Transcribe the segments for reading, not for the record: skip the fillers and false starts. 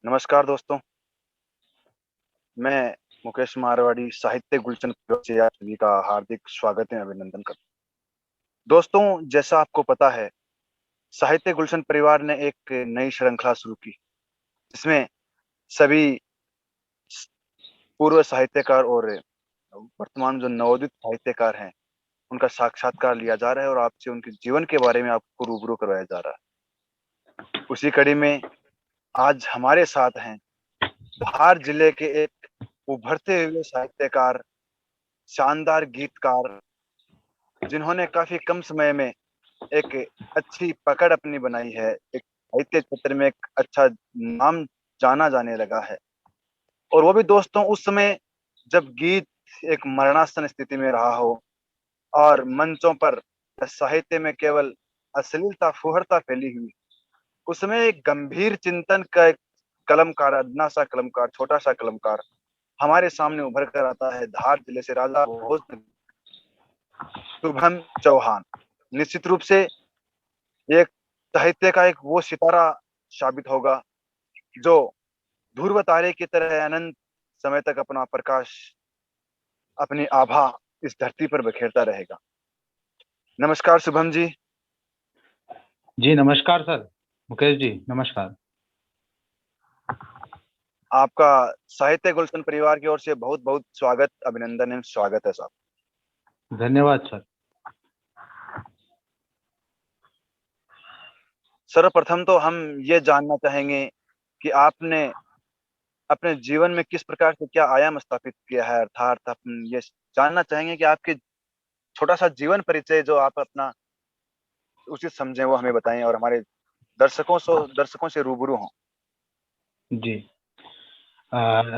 नमस्कार दोस्तों। मैं मुकेश मारवाड़ी साहित्य गुलशन परिवार से आप सभी का हार्दिक स्वागत है, अभिनंदन करता हूं। दोस्तों, जैसा आपको पता है, साहित्य गुलशन परिवार ने एक नई श्रृंखला शुरू की जिसमें सभी पूर्व साहित्यकार और वर्तमान जो नवोदित साहित्यकार हैं उनका साक्षात्कार लिया जा रहा है और आपसे उनके जीवन के बारे में आपको रूबरू करवाया जा रहा है। उसी कड़ी में आज हमारे साथ हैं धार जिले के एक उभरते हुए साहित्यकार, शानदार गीतकार, जिन्होंने काफी कम समय में एक अच्छी पकड़ अपनी बनाई है, एक साहित्य क्षेत्र में एक अच्छा नाम जाना जाने लगा है। और वो भी दोस्तों उस समय जब गीत एक मरणासन स्थिति में रहा हो और मंचों पर साहित्य में केवल अश्लीलता फुहरता फैली हुई। उस समय एक गंभीर चिंतन का एक कलमकार, अदना सा कलमकार, छोटा सा कलमकार हमारे सामने उभर कर आता है। धार जिले से राजा भोज, शुभम चौहान। निश्चित रूप से एक साहित्य का एक वो सितारा साबित होगा जो ध्रुव तारे की तरह अनंत समय तक अपना प्रकाश, अपनी आभा इस धरती पर बिखेरता रहेगा। नमस्कार शुभम जी। जी नमस्कार सर। मुकेश जी नमस्कार। आपका साहित्य गुलशन परिवार की ओर से बहुत बहुत स्वागत, अभिनंदन एवं स्वागत है साहब। धन्यवाद सर। सर्वप्रथम तो हम ये जानना चाहेंगे कि आपने अपने जीवन में किस प्रकार से क्या आयाम स्थापित किया है, अर्थात हम ये जानना चाहेंगे कि आपके छोटा सा जीवन परिचय जो आप अपना उचित समझें वो हमें बताएं और हमारे दर्शकों से रूबरू हों। जी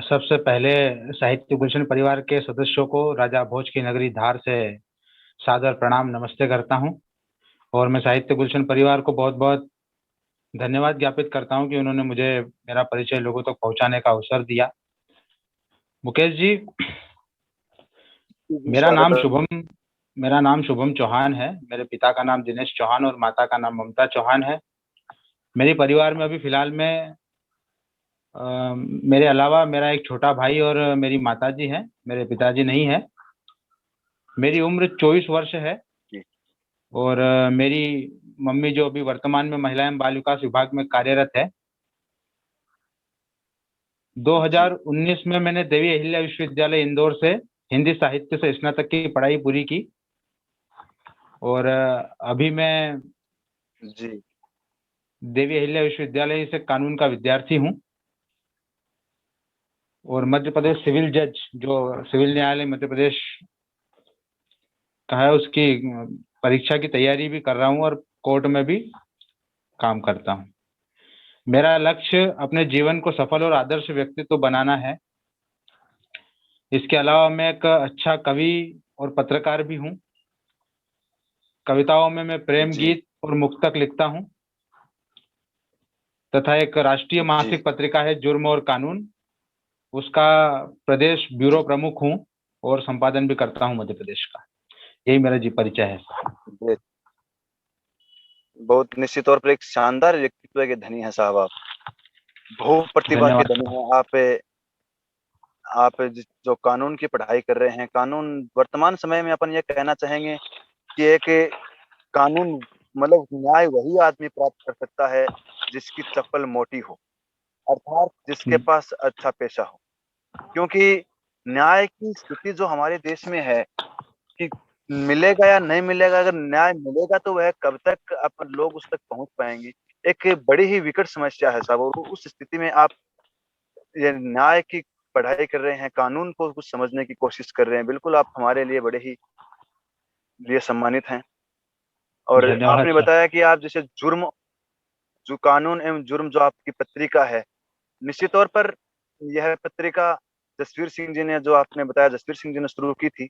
सबसे पहले साहित्य गुलशन परिवार के सदस्यों को राजा भोज की नगरी धार से सादर प्रणाम नमस्ते करता हूं। और मैं साहित्य गुलशन परिवार को बहुत बहुत धन्यवाद ज्ञापित करता हूं कि उन्होंने मुझे मेरा परिचय लोगों तक पहुंचाने का अवसर दिया। मुकेश जी, जी, मेरा स्वागत नाम है। शुभम मेरा नाम शुभम चौहान है। मेरे पिता का नाम दिनेश चौहान और माता का नाम ममता चौहान है। मेरे परिवार में अभी फिलहाल में मेरे अलावा मेरा एक छोटा भाई और मेरी माताजी हैं। मेरे पिताजी नहीं है। मेरी उम्र 24 वर्ष है। जी, और मेरी मम्मी जो अभी वर्तमान में महिला एवं बाल विकास विभाग में कार्यरत है। जी, 2019 में मैंने देवी अहिल्या विश्वविद्यालय इंदौर से हिंदी साहित्य से स्नातक की पढ़ाई पूरी की। और अभी मैं जी, देवी अहिल्या विश्वविद्यालय से कानून का विद्यार्थी हूँ। और मध्य प्रदेश सिविल जज, जो सिविल न्यायालय मध्य प्रदेश का है, उसकी परीक्षा की तैयारी भी कर रहा हूँ और कोर्ट में भी काम करता हूँ। मेरा लक्ष्य अपने जीवन को सफल और आदर्श व्यक्तित्व बनाना है। इसके अलावा मैं एक अच्छा कवि और पत्रकार भी हूँ। कविताओं में मैं प्रेम जी, गीत और मुक्तक लिखता हूँ तथा एक राष्ट्रीय जी। मासिक पत्रिका है जुर्म और कानून, उसका प्रदेश ब्यूरो प्रमुख हूँ और संपादन भी करता हूँ मध्य प्रदेश का। यही मेरा जी परिचय है। जी, बहुत निश्चित तौर पर एक शानदार व्यक्तित्व के धनी है साहब आप। बहु प्रतिभा के धन्यवाद। धनी हैं आप जो कानून की पढ़ाई कर रहे हैं, कानून वर्तमान समय में अपन ये कहना चाहेंगे कि एक कानून मतलब न्याय वही आदमी प्राप्त कर सकता है जिसकी चप्पल मोटी हो, अर्थात जिसके पास अच्छा पेशा हो। क्योंकि न्याय की स्थिति जो हमारे देश में है कि मिलेगा या नहीं मिलेगा, अगर न्याय मिलेगा तो वह कब तक अपन लोग उस तक पहुंच पाएंगे, एक बड़ी ही विकट समस्या है साहब। और उस स्थिति में आप ये न्याय की पढ़ाई कर रहे हैं, कानून को कुछ समझने की कोशिश कर रहे हैं, बिल्कुल आप हमारे लिए बड़े ही लिए सम्मानित हैं। और धन्यवाद आपने सर। बताया कि आप जैसे जुर्म, जो कानून एवं जुर्म जो आपकी पत्रिका है, निश्चित तौर पर यह पत्रिका जसवीर सिंह जी ने, जो आपने बताया जसवीर सिंह जी ने शुरू की थी।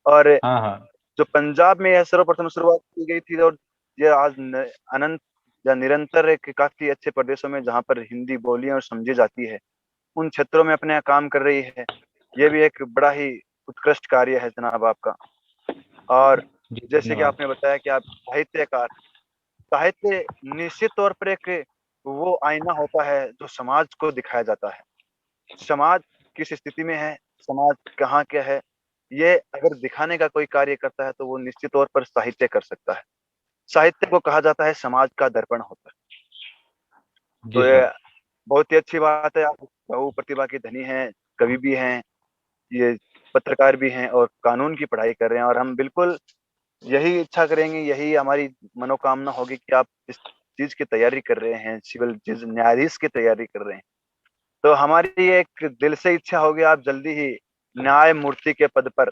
और हाँ हाँ। जो पंजाब में यह सर्वप्रथम शुरुआत की गई थी और यह आज अनंत या निरंतर एक काफी अच्छे प्रदेशों में जहाँ पर हिंदी बोली और समझी जाती है, उन क्षेत्रों में अपने काम कर रही है। ये भी एक बड़ा ही उत्कृष्ट कार्य है जनाब आपका। और जी जैसे कि धन्यवाद। आपने बताया कि आप साहित्यकार, साहित्य निश्चित तौर पर एक वो आईना होता है जो समाज को दिखाया जाता है। समाज किस स्थिति में है, समाज कहाँ क्या है, ये अगर दिखाने का कोई कार्य करता है तो वो निश्चित तौर पर साहित्य कर सकता है। साहित्य को कहा जाता है समाज का दर्पण होता है। जी तो ये सर। बहुत ही अच्छी बात है, आप बहुप्रतिभा के धनी हैं, कवि भी हैं, ये पत्रकार भी हैं और कानून की पढ़ाई कर रहे हैं, और हम बिल्कुल यही इच्छा करेंगे, यही हमारी मनोकामना होगी कि आप इस चीज की तैयारी कर रहे हैं, सिविल जज न्यायाधीश की तैयारी कर रहे हैं। तो हमारी एक दिल से इच्छा होगी आप जल्दी ही न्याय मूर्ति के पद पर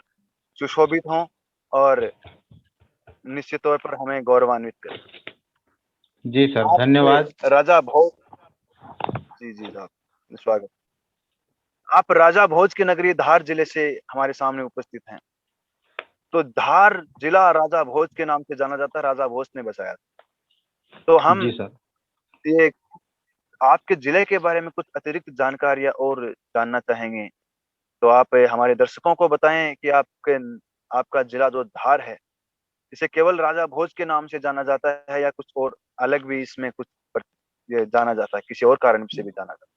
सुशोभित हों और निश्चित तौर पर हमें गौरवान्वित करें। जी सर, धन्यवाद। आप राजा भोज, जी जी साहब, स्वागत। आप राजा भोज की नगरी धार जिले से हमारे सामने उपस्थित हैं। तो धार जिला राजा भोज के नाम से जाना जाता है, राजा भोज ने बसाया था। तो हम जी सर। ये आपके जिले के बारे में कुछ अतिरिक्त जानकारियां और जानना चाहेंगे, तो आप हमारे दर्शकों को बताएं कि आपके आपका जिला जो धार है, इसे केवल राजा भोज के नाम से जाना जाता है या कुछ और अलग भी इसमें कुछ ये जाना जाता है, किसी और कारण से भी जाना जाता है?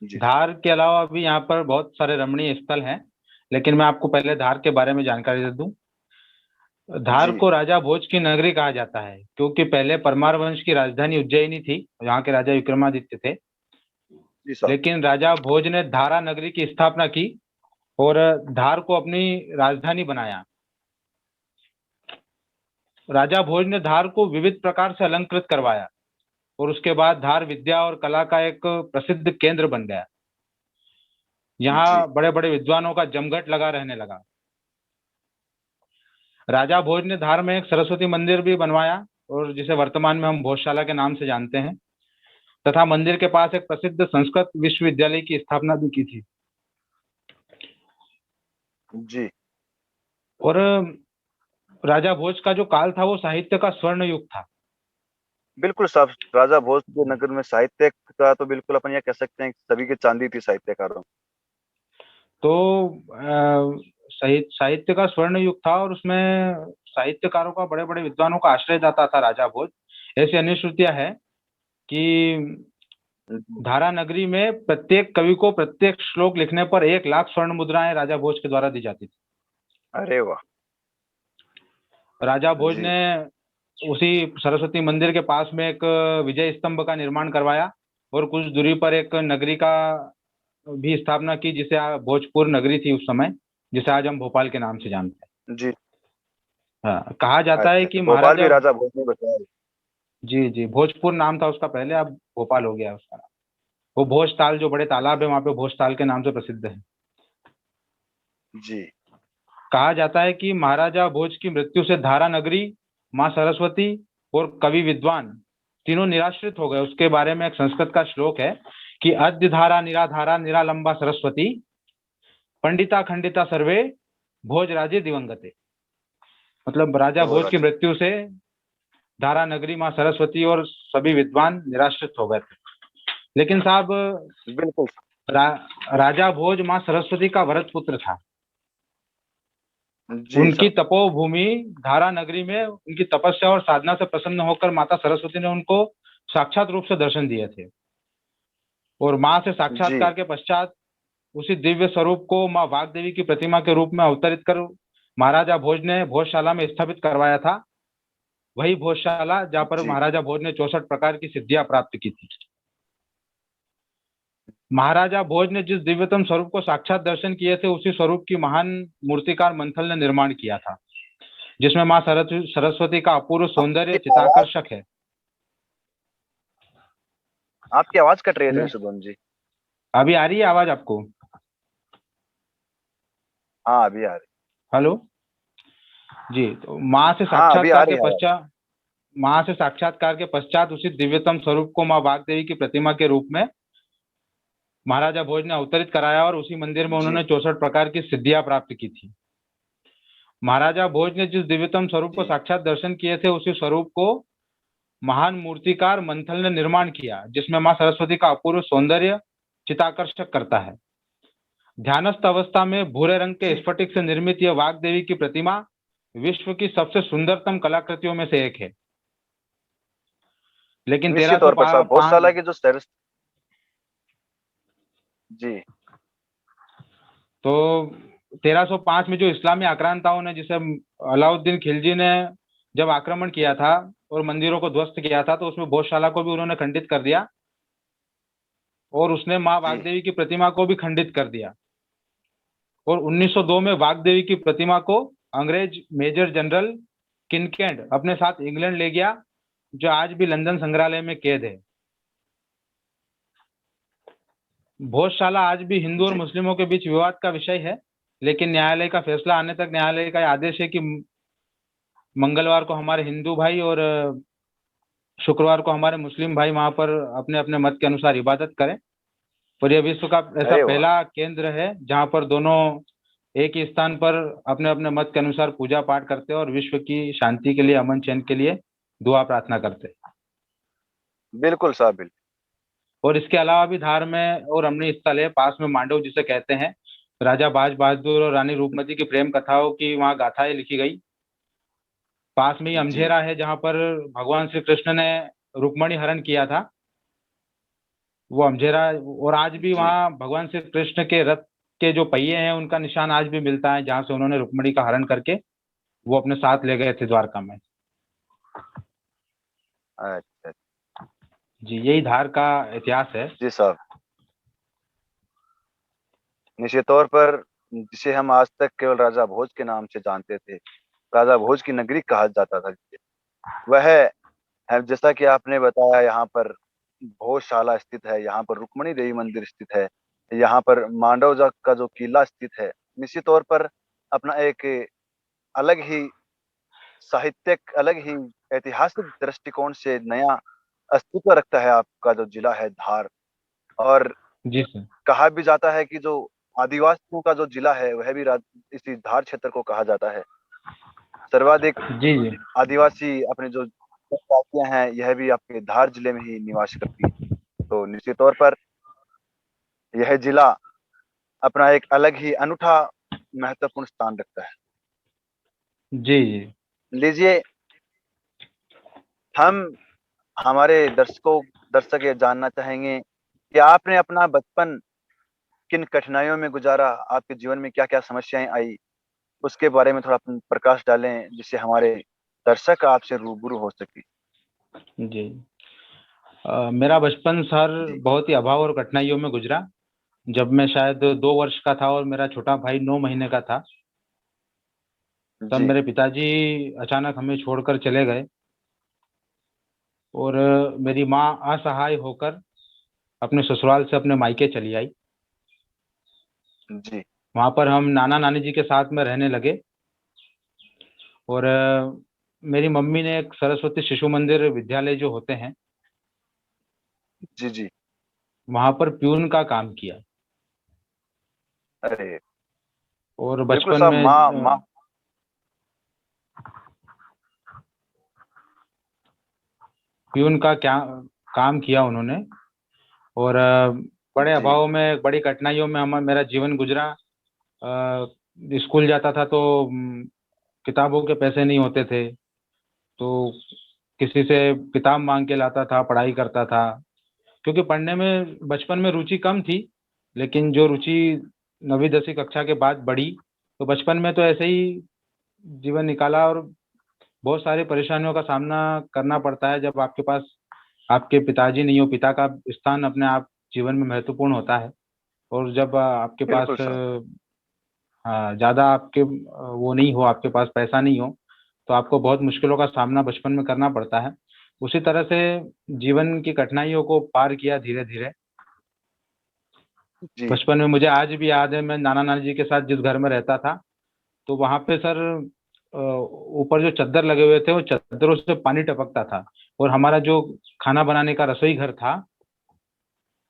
जी धार के अलावा भी यहाँ पर बहुत सारे रमणीय स्थल हैं, लेकिन मैं आपको पहले धार के बारे में जानकारी दे दूं। धार जी को राजा भोज की नगरी कहा जाता है क्योंकि पहले परमार वंश की राजधानी उज्जैनी थी, यहाँ के राजा विक्रमादित्य थे। जी साहब। लेकिन राजा भोज ने धारा नगरी की स्थापना की और धार को अपनी राजधानी बनाया। राजा भोज ने धार को विविध प्रकार से अलंकृत करवाया और उसके बाद धार विद्या और कला का एक प्रसिद्ध केंद्र बन गया। जी यहाँ बड़े बड़े विद्वानों का जमघट लगा रहने लगा। राजा भोज ने धार में एक सरस्वती मंदिर भी बनवाया और जिसे वर्तमान में हम भोजशाला के नाम से जानते हैं, तथा मंदिर के पास एक प्रसिद्ध संस्कृत विश्वविद्यालय की स्थापना भी की थी। जी और राजा भोज का जो काल था वो साहित्य का स्वर्ण युग था। बिल्कुल साहब, राजा भोज के नगर में साहित्य का तो बिल्कुल अपन ये कह सकते हैं कि सभी की चांदी थी साहित्यकारों। तो साहित्य का स्वर्ण युग था और उसमें साहित्यकारों का, बड़े बड़े विद्वानों का आश्रय दाता था राजा भोज। ऐसी अनुश्रुतियां है कि जी। धारा नगरी में प्रत्येक कवि को प्रत्येक श्लोक लिखने पर 1 लाख स्वर्ण मुद्राएं राजा भोज के द्वारा दी जाती थी। अरे वाह। राजा भोज जी ने उसी सरस्वती मंदिर के पास में एक विजय स्तंभ का निर्माण करवाया और कुछ दूरी पर एक नगरी का भी स्थापना की, जिसे भोजपुर नगरी थी उस समय, जिसे आज हम भोपाल के नाम से जानते जी। हैं। हाँ, कहा जाता है अच्छा, कि तो भोपाल भी महाराजा, राजा भोज ने बसाया। जी जी, भोजपुर नाम था उसका पहले, अब भोपाल हो गया उसका नाम। वो भोज ताल, जो बड़े तालाब है वहां पे, भोज ताल के नाम से प्रसिद्ध है। जी कहा जाता है कि महाराजा भोज की मृत्यु से धारा नगरी, माँ सरस्वती और कवि विद्वान तीनों निराश्रित हो गए। उसके बारे में एक संस्कृत का श्लोक है कि अद्य धारा निराधारा निरालंबा सरस्वती, पंडिता खंडिता सर्वे, भोज राजे दिवंगते। मतलब राजा बहुत भोज की अच्छा। मृत्यु से धारा नगरी, माँ सरस्वती और सभी विद्वान निराश्रित हो गए थे। लेकिन साहब, बिल्कुल। राजा भोज माँ सरस्वती का वरद पुत्र था। जी उनकी साहब। तपोभूमि धारा नगरी में उनकी तपस्या और साधना से प्रसन्न होकर माता सरस्वती ने उनको साक्षात रूप से दर्शन दिए थे। और माँ से जी साक्षात्कार के पश्चात उसी दिव्य स्वरूप को माँ वाग्देवी की प्रतिमा के रूप में अवतरित कर महाराजा भोज ने भोजशाला में स्थापित करवाया था। वही भोजशाला जहाँ पर जी महाराजा भोज ने 64 प्रकार की सिद्धियां प्राप्त की थी। महाराजा भोज ने जिस दिव्यतम स्वरूप को साक्षात दर्शन किए थे, उसी स्वरूप की महान मूर्तिकार मंथल ने निर्माण किया था, जिसमें माँ सरस्वती का अपूर्व सौंदर्य आपकी आवाज चिताकर्षक है। आपकी आवाज कट रही है थोड़ी, शुभम जी। अभी आ रही है आवाज आपको? हाँ अभी आ रही। हेलो जी। तो हाँ अभी आ रही है आवाज। माँ से साक्षात्कार के पश्चात उसी दिव्यतम स्वरूप को माँ वाग्देवी की प्रतिमा के रूप में महाराजा भोज ने अवतरित कराया और उसी मंदिर में जी उन्होंने 64 प्रकार की सिद्धियां प्राप्त की थी। महाराजा भोज ने जिस दिव्यतम स्वरूप को जी साक्षात दर्शन किए थे, उसी स्वरूप को महान मूर्तिकार मंथल ने निर्माण किया, जिसमें माँ सरस्वती का अपूर्व सौंदर्य चिताकर्षक करता है। ध्यानस्थ अवस्था में भूरे रंग के जी स्फटिक से निर्मित यह वाग्देवी की प्रतिमा विश्व की सबसे सुंदरतम कलाकृतियों में से एक है। लेकिन निश्चित तौर पर साहब, पाँच भोजशाला की जो सैर, जी तो 1305 में जो इस्लामी आक्रांताओं ने, जिसे अलाउद्दीन खिलजी ने जब आक्रमण किया था और मंदिरों को ध्वस्त किया था, तो उसमें भोजशाला को भी उन्होंने खंडित कर दिया और उसने माँ जी वाग्देवी की प्रतिमा को भी खंडित कर दिया। और 1902 में वाग्देवी की प्रतिमा को अंग्रेज मेजर जनरल किनकेड अपने साथ इंग्लैंड ले गया, जो आज भी लंदन संग्रहालय में कैद है। भोजशाला आज भी हिंदू और जी मुस्लिमों के बीच विवाद का विषय है, लेकिन न्यायालय का फैसला आने तक न्यायालय का आदेश है कि मंगलवार को हमारे हिंदू भाई और शुक्रवार को हमारे मुस्लिम भाई वहां पर अपने अपने मत के अनुसार इबादत करें। और यह विश्व का ऐसा अरे वाह, पहला केंद्र है जहां पर दोनों एक ही स्थान पर अपने अपने मत के अनुसार पूजा पाठ करते हैं और विश्व की शांति के लिए, अमन चैन के लिए दुआ प्रार्थना करते हैं। बिल्कुल साहब, बिल्कुल। और इसके अलावा भी धार में और रमणीय स्थल है पास में, मांडव जिसे कहते हैं। राजा बाज बहादुर और रानी रूपमती की प्रेम कथाओं की वहाँ गाथाएं लिखी गई। पास में ही जी अमझेरा है जहाँ पर भगवान श्री कृष्ण ने रुक्मणी हरण किया था, वो अमझेरा। और आज भी जी वहाँ भगवान श्री कृष्ण के रथ के जो पहिए हैं उनका निशान आज भी मिलता है, जहाँ से उन्होंने रुक्मणी का हरण करके वो अपने साथ ले गए थे द्वारका में। अच्छा, जी, यही धार का इतिहास है। जी साहब। निश्चित तौर पर जिसे हम आज तक केवल राजा भोज के नाम से जानते थे, राजा भोज की नगरी कहा जाता था, वह है जैसा कि आपने बताया, यहाँ पर भोजशाला स्थित है, यहाँ पर रुक्मणी देवी मंदिर स्थित है, यहाँ पर का जो किला स्थित है। निश्चित तौर पर अपना एक अलग ही साहित्यिक, अलग ही ऐतिहासिक दृष्टिकोण से नया अस्तित्व रखता है आपका जो जिला है धार। और जी सर। कहा भी जाता है कि जो आदिवासियों का जो जिला है वह भी इसी धार क्षेत्र को कहा जाता है। सर्वाधिक जी जी आदिवासी अपने जो जनजातियां हैं, यह भी आपके धार जिले में ही निवास करती है। तो निश्चित तौर पर यह जिला अपना एक अलग ही अनूठा महत्वपूर्ण स्थान रखता है। जी जी। लीजिए, हम हमारे दर्शक ये जानना चाहेंगे कि आपने अपना बचपन किन कठिनाइयों में गुजारा, आपके जीवन में क्या क्या समस्याएं आई, उसके बारे में थोड़ा प्रकाश डालें, जिससे हमारे दर्शक आपसे रूबरू हो सके। जी मेरा बचपन सर जी बहुत ही अभाव और कठिनाइयों में गुजरा। जब मैं शायद 2 वर्ष का था और मेरा छोटा भाई 9 महीने का था, तब जी मेरे पिताजी अचानक हमें छोड़कर चले गए और मेरी माँ असहाय होकर अपने ससुराल से अपने मायके चली आई। जी वहाँ पर हम नाना नानी जी के साथ में रहने लगे। और मेरी मम्मी ने एक सरस्वती शिशु मंदिर विद्यालय जो होते हैं, जी जी। वहाँ पर प्यून का काम किया। अरे और बिल्कुल बचपन साहब, में माँ माँ। प्यून का क्या काम किया उन्होंने। और बड़े जी अभाव में, बड़ी कठिनाइयों में हम मेरा जीवन गुजरा। स्कूल जाता था तो किताबों के पैसे नहीं होते थे, तो किसी से किताब मांग के लाता था, पढ़ाई करता था। क्योंकि पढ़ने में बचपन में रुचि कम थी, लेकिन जो रुचि 9वीं 10वीं कक्षा के बाद बढ़ी, तो बचपन में तो ऐसे ही जीवन निकाला। और बहुत सारी परेशानियों का सामना करना पड़ता है जब आपके पास आपके पिताजी नहीं हो। पिता का स्थान अपने आप जीवन में महत्वपूर्ण होता है। और जब आपके पास बिल्कुल साहब। ज़्यादा आपके वो नहीं हो, आपके पास पैसा नहीं हो, तो आपको बहुत मुश्किलों का सामना बचपन में करना पड़ता है। उसी तरह से जीवन की कठिनाइयों को पार किया धीरे धीरे। जी बचपन में मुझे आज भी याद है, मैं नाना नानी जी के साथ जिस घर में रहता था, तो वहाँ पे सर ऊपर जो चद्दर लगे हुए थे, वो चद्दरों से पानी टपकता था। और हमारा जो खाना बनाने का रसोई घर था,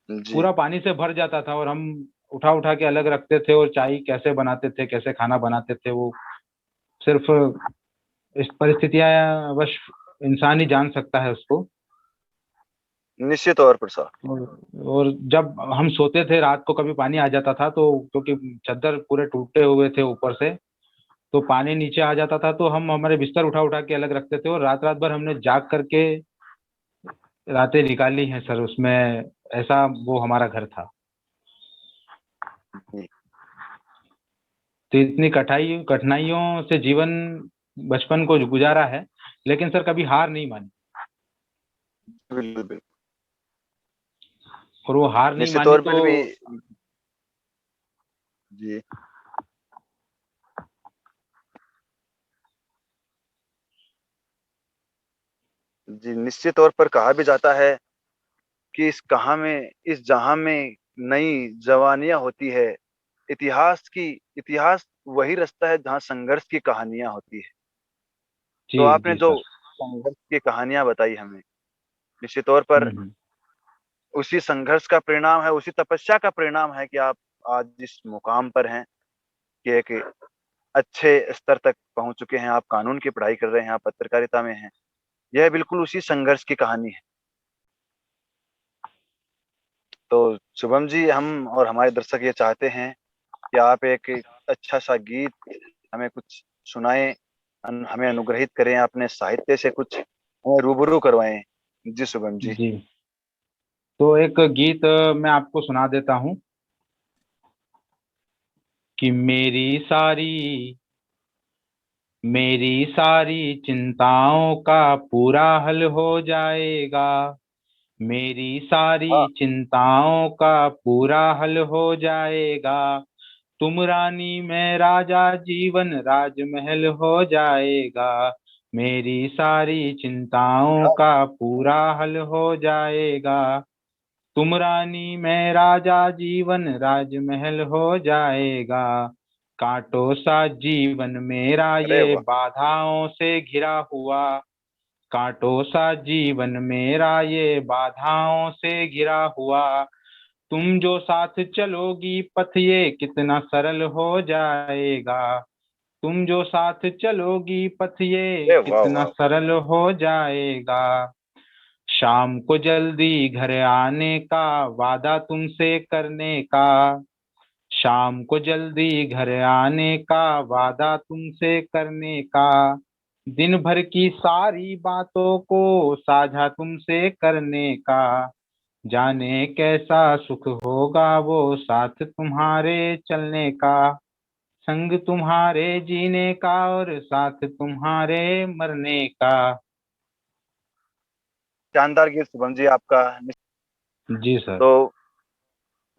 जी पूरा पानी से भर जाता था। और हम उठा उठा के अलग रखते थे, और चाय कैसे बनाते थे, कैसे खाना बनाते थे, वो सिर्फ इस परिस्थितियां वश इंसान ही जान सकता है उसको। निश्चित तौर पर साहब। और जब हम सोते थे रात को, कभी पानी आ जाता था, तो क्योंकि चद्दर पूरे टूटे हुए थे ऊपर से, तो पानी नीचे आ जाता था, तो हम हमारे बिस्तर उठा उठा के अलग रखते थे। और रात रात भर हमने जाग करके रातें निकाली हैं सर उसमें, ऐसा वो हमारा घर था। जी, तो इतनी कठिनाइयों से जीवन बचपन को गुजारा है, लेकिन सर कभी हार नहीं मानी। बिल्कुल, बिल्कुल। और वो हार नहीं निश्चित मानी तौर तो पर भी जी, जी, निश्चित तौर पर कहा भी जाता है कि इस जहाँ में नई जवानियाँ होती है। इतिहास वही रास्ता है जहाँ संघर्ष की कहानियाँ होती है। जी तो आपने जी जो सर। संघर्ष की कहानियाँ बताई हमें, निश्चित तौर पर हम्म। उसी संघर्ष का परिणाम है, उसी तपस्या का परिणाम है कि आप आज इस मुकाम पर हैं, कि एक अच्छे स्तर तक पहुँच चुके हैं। आप कानून की पढ़ाई कर रहे हैं, आप पत्रकारिता में हैं। यह बिल्कुल उसी संघर्ष की कहानी है। तो शुभम जी, हम और हमारे दर्शक ये चाहते हैं कि आप एक अच्छा-सा गीत हमें कुछ सुनाएँ, हमें अनुग्रहित करें, अपने साहित्य से कुछ हमें रूबरू करवाएँ। जी, शुभम जी। जी, तो एक गीत मैं आपको सुना देता हूँ कि मेरी सारी चिंताओं का पूरा हल हो जाएगा। मेरी सारी हाँ, चिंताओं का पूरा हल हो जाएगा। तुम रानी मैं राजा, जीवन राजमहल हो जाएगा। मेरी सारी चिंताओं हाँ, का पूरा हल हो जाएगा। तुम रानी मैं राजा, जीवन राजमहल हो जाएगा। कांटों सा जीवन मेरा अरे ये वाह! बाधाओं से घिरा हुआ। कांटों सा जीवन मेरा ये बाधाओं से घिरा हुआ। तुम जो साथ चलोगी पथ ये कितना सरल हो जाएगा। तुम जो साथ चलोगी पथ ये अरे वाह, कितना वाह! सरल हो जाएगा। शाम को जल्दी घर आने का वादा तुमसे करने का। शाम को जल्दी घर आने का वादा तुमसे करने का। दिन भर की सारी बातों को साझा तुमसे करने का। जाने कैसा सुख होगा वो साथ तुम्हारे चलने का। संग तुम्हारे जीने का और साथ तुम्हारे मरने का। शानदार गीत शुभम जी आपका। जी सर। तो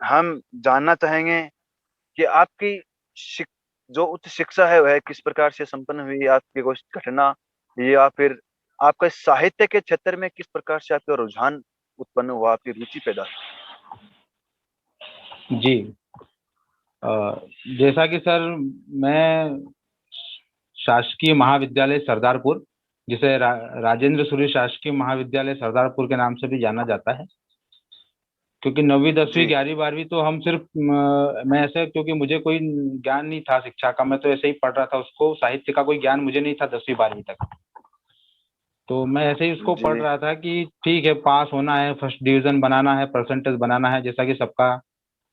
हम जानना चाहेंगे कि आपकी शिक जो उच्च शिक्षा है वह किस प्रकार से संपन्न हुई? आपकी कोई घटना या फिर आपका साहित्य के क्षेत्र में किस प्रकार से आपका रुझान उत्पन्न हुआ, आपकी रुचि पैदा हुई? जी, अ, जैसा कि सर मैं शासकीय महाविद्यालय सरदारपुर, जिसे राजेंद्र सूर्य शासकीय महाविद्यालय सरदारपुर के नाम से भी जाना जाता है, क्योंकि 9वीं 10वीं जी, 11वीं 12वीं तो हम सिर्फ मैं ऐसे, क्योंकि मुझे कोई ज्ञान नहीं था शिक्षा का, मैं तो ऐसे ही पढ़ रहा था उसको, साहित्य का कोई ज्ञान मुझे नहीं था 10वीं 12वीं तक। तो मैं ऐसे ही उसको पढ़ जी, रहा था कि ठीक है, पास होना है, फर्स्ट डिवीजन बनाना है, परसेंटेज बनाना है, जैसा कि सबका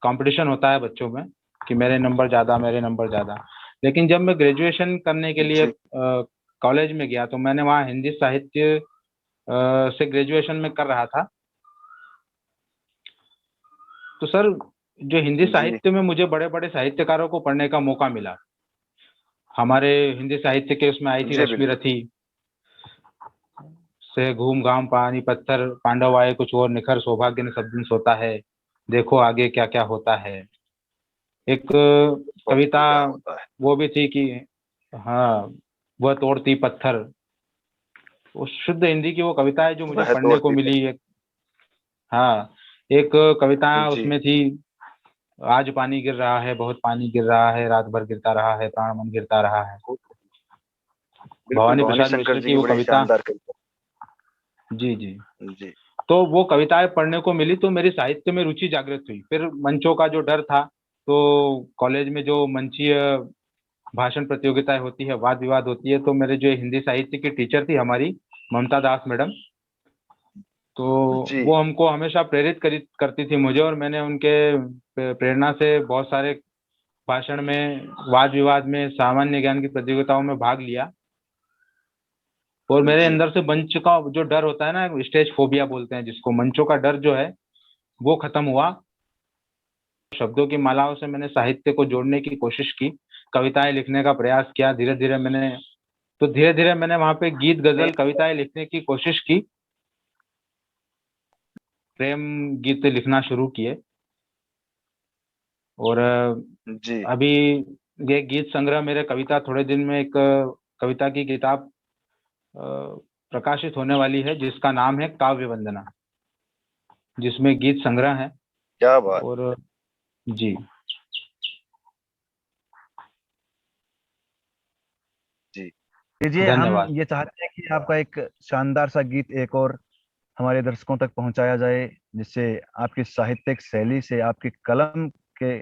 कंपटीशन होता है बच्चों में कि मेरे नंबर ज़्यादा, मेरे नंबर ज़्यादा। लेकिन जब मैं ग्रेजुएशन करने के लिए जी, कॉलेज में गया तो मैंने वहाँ हिंदी साहित्य से ग्रेजुएशन में कर रहा था। तो सर जो हिंदी जी, साहित्य में मुझे बड़े बड़े साहित्यकारों को पढ़ने का मौका मिला। हमारे हिंदी साहित्य के उसमें आई थी जी, रश्मि बिल्कुल। रथी से, घूम घाम पानी पत्थर, पांडव आए कुछ और निखर, सौभाग्य ने सब दिन सोता है, देखो आगे क्या क्या होता है। एक कविता क्या होता है? वो भी थी कि हाँ, वह तोड़ती पत्थर। वो शुद्ध हिंदी की वो कविता है जो मुझे वह पढ़ने को तोड़ती मिली। एक, हाँ, एक कविता जी, उसमें थी, आज पानी गिर रहा है, बहुत पानी गिर रहा है, रात भर गिरता रहा है, प्राण मन गिरता रहा है। बिल्कुल भवानी भवानी प्रसाद शंकर मिश्र जी की की वो बड़ी कविता। शानदार कविता। जी जी। जी, तो वो कविताएं पढ़ने को मिली तो मेरी साहित्य में रुचि जागृत हुई। फिर मंचों का जो डर था, तो कॉलेज में जो मंचीय भाषण प्रतियोगिताएं होती है, वाद विवाद होती है, तो मेरे जो हिंदी साहित्य की टीचर थी हमारी, ममता दास मैडम, तो जी, वो हमको हमेशा प्रेरित करती थी मुझे, और मैंने उनके प्रेरणा से बहुत सारे भाषण में, वाद विवाद में, सामान्य ज्ञान की प्रतियोगिताओं में भाग लिया। और मेरे जी अंदर से मंच का जो डर होता है ना, स्टेज फोबिया बोलते हैं जिसको, मंचों का डर जो है वो खत्म हुआ। शब्दों की मालाओं से मैंने साहित्य को जोड़ने की कोशिश की, कविताएं लिखने का प्रयास किया। धीरे धीरे मैंने वहां पे गीत नहीं गजल कविताएं लिखने की कोशिश की, प्रेम गीत लिखना शुरू किए। और जी अभी ये गीत संग्रह मेरे कविता थोड़े दिन में एक कविता की किताब अ, प्रकाशित होने वाली है, जिसका नाम है काव्य वंदना, जिसमें गीत संग्रह है। क्या बात। और जी, जी लीजिए, हम धन्यवाद। ये चाहते हैं कि आपका एक शानदार सा गीत एक और हमारे दर्शकों तक पहुंचाया जाए, जिससे आपकी साहित्यिक शैली से, आपकी कलम के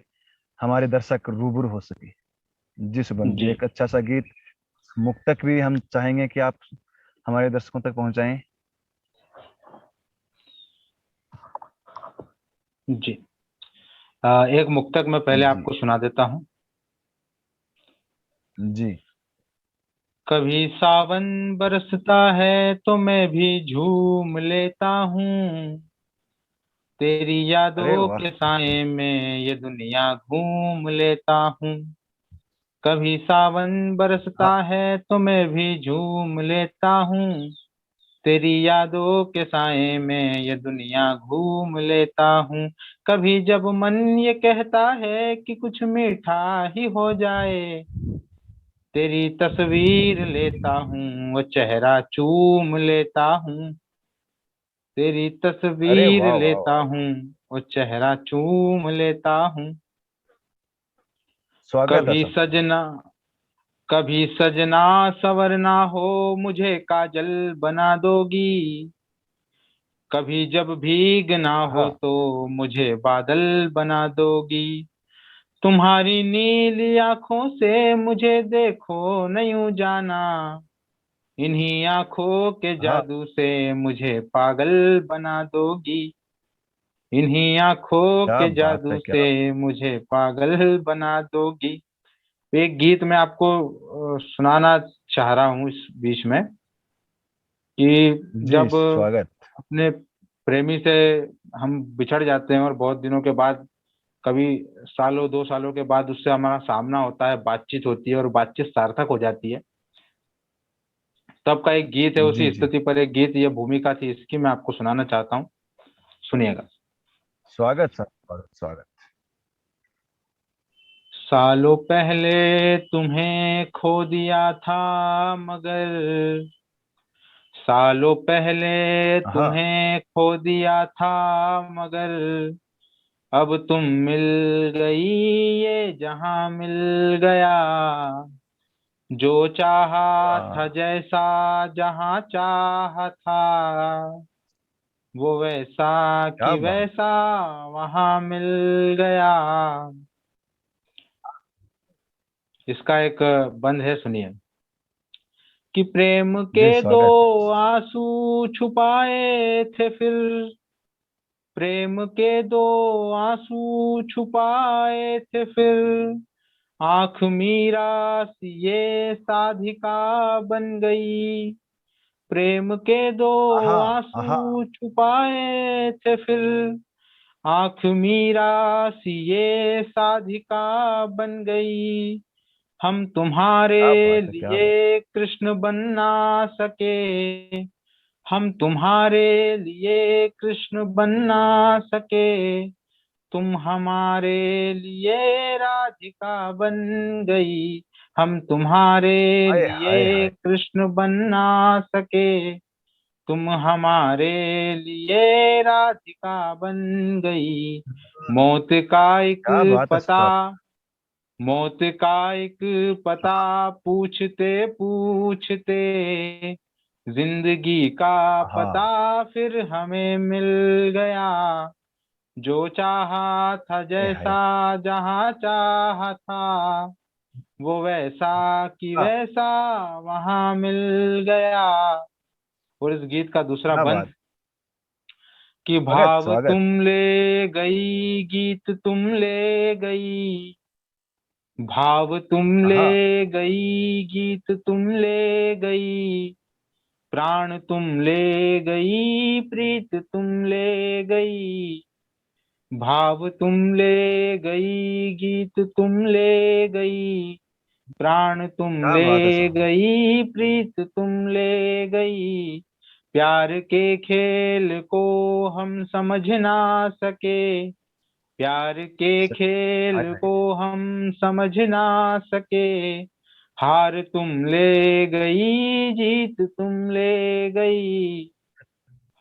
हमारे दर्शक रूबरू हो सके। जी सुबंत जी, जी एक अच्छा सा गीत मुक्तक भी हम चाहेंगे कि आप हमारे दर्शकों तक पहुंचाएं। जी, एक मुक्तक मैं पहले जी आपको सुना देता हूँ। जी। कभी सावन बरसता है तो मैं भी झूम लेता हूँ, तेरी अरे यादों वाह। के साए में ये दुनिया घूम लेता हूँ। कभी सावन बरसता हाँ है तो मैं भी झूम लेता हूँ, तेरी यादों के साए में ये दुनिया घूम लेता हूँ। कभी जब मन ये कहता है कि कुछ मीठा ही हो जाए, तेरी तस्वीर लेता हूँ वो चेहरा चूम लेता हूँ, तेरी अरे तस्वीर वाह वाह लेता वाह। हूँ वो चेहरा चूम लेता हूँ। स्वागत है कभी सबका। सजना कभी सजना सवरना हो मुझे काजल बना दोगी, कभी जब भीगना हो हाँ। तो मुझे बादल बना दोगी। तुम्हारी नीली आंखों से मुझे देखो न यूं जाना, इन्हीं आंखों के हाँ, जादू से मुझे पागल बना दोगी, इन्हीं आंखों क्या के बात है, जादू क्या। से मुझे पागल बना दोगी। एक गीत मैं आपको सुनाना चाह रहा हूँ इस बीच में, कि जी जब स्वागत। अपने प्रेमी से हम बिछड़ जाते हैं और बहुत दिनों के बाद, कभी सालों 2 सालों के बाद उससे हमारा सामना होता है, बातचीत होती है और बातचीत सार्थक हो जाती है, तब का एक गीत है, जी उसी जी। स्थिति पर एक गीत, ये भूमिका थी इसकी, मैं आपको सुनाना चाहता हूँ, सुनिएगा। स्वागत सर, स्वागत स्वागत। सालों पहले तुम्हें खो दिया था मगर, सालों पहले हाँ तुम्हें खो दिया था मगर, अब तुम मिल गई ये जहां मिल गया, जो चाहा था वाह, जैसा जहां चाहा था, वो वैसा क्या कि बात। वैसा वहां मिल गया। इसका एक बंद है, सुनिए। कि प्रेम के जी दो स्वागत। आंसू छुपाए थे फिर, प्रेम के दो आंसू छुपाए थे फिर, आंख मीरा सी ये साधिका बन गई, प्रेम के दो हाँ हाँ। आंसू छुपाए थे फिर, आंख मीरा सी ये साधिका बन गई। हम तुम्हारे क्या बात है, क्या बात। लिए कृष्ण बन ना सके, हम तुम्हारे लिए कृष्ण बन ना सके, तुम हमारे लिए राधिका बन गई, हम तुम्हारे हाय हाय लिए हाय। कृष्ण बन ना सके, तुम हमारे लिए राधिका बन गई। मौत का एक क्या बात है पता सर। मौत का एक पता पूछते पूछते, जिंदगी का पता हाँ फिर हमें मिल गया, जो चाहा था हाय जैसा हाय। जहां चाहा था, वो वैसा कि हाँ, वैसा वहां मिल गया। और इस गीत का दूसरा क्या बंद, बात। कि स्वागत भाव स्वागत। तुम ले गई गीत तुम ले गई, भाव तुम हाँ ले गई गीत तुम ले गई, प्राण तुम ले गई, प्रीत तुम ले गई, भाव तुम ले गई, गीत तुम ले गई, प्राण तुम क्या बात है ले साहब। गई, प्रीत तुम ले गई, प्यार के खेल को हम समझ ना सके, प्यार के हाय खेल हाय। को हम समझ ना सके, हार तुम ले गई, जीत तुम ले गई,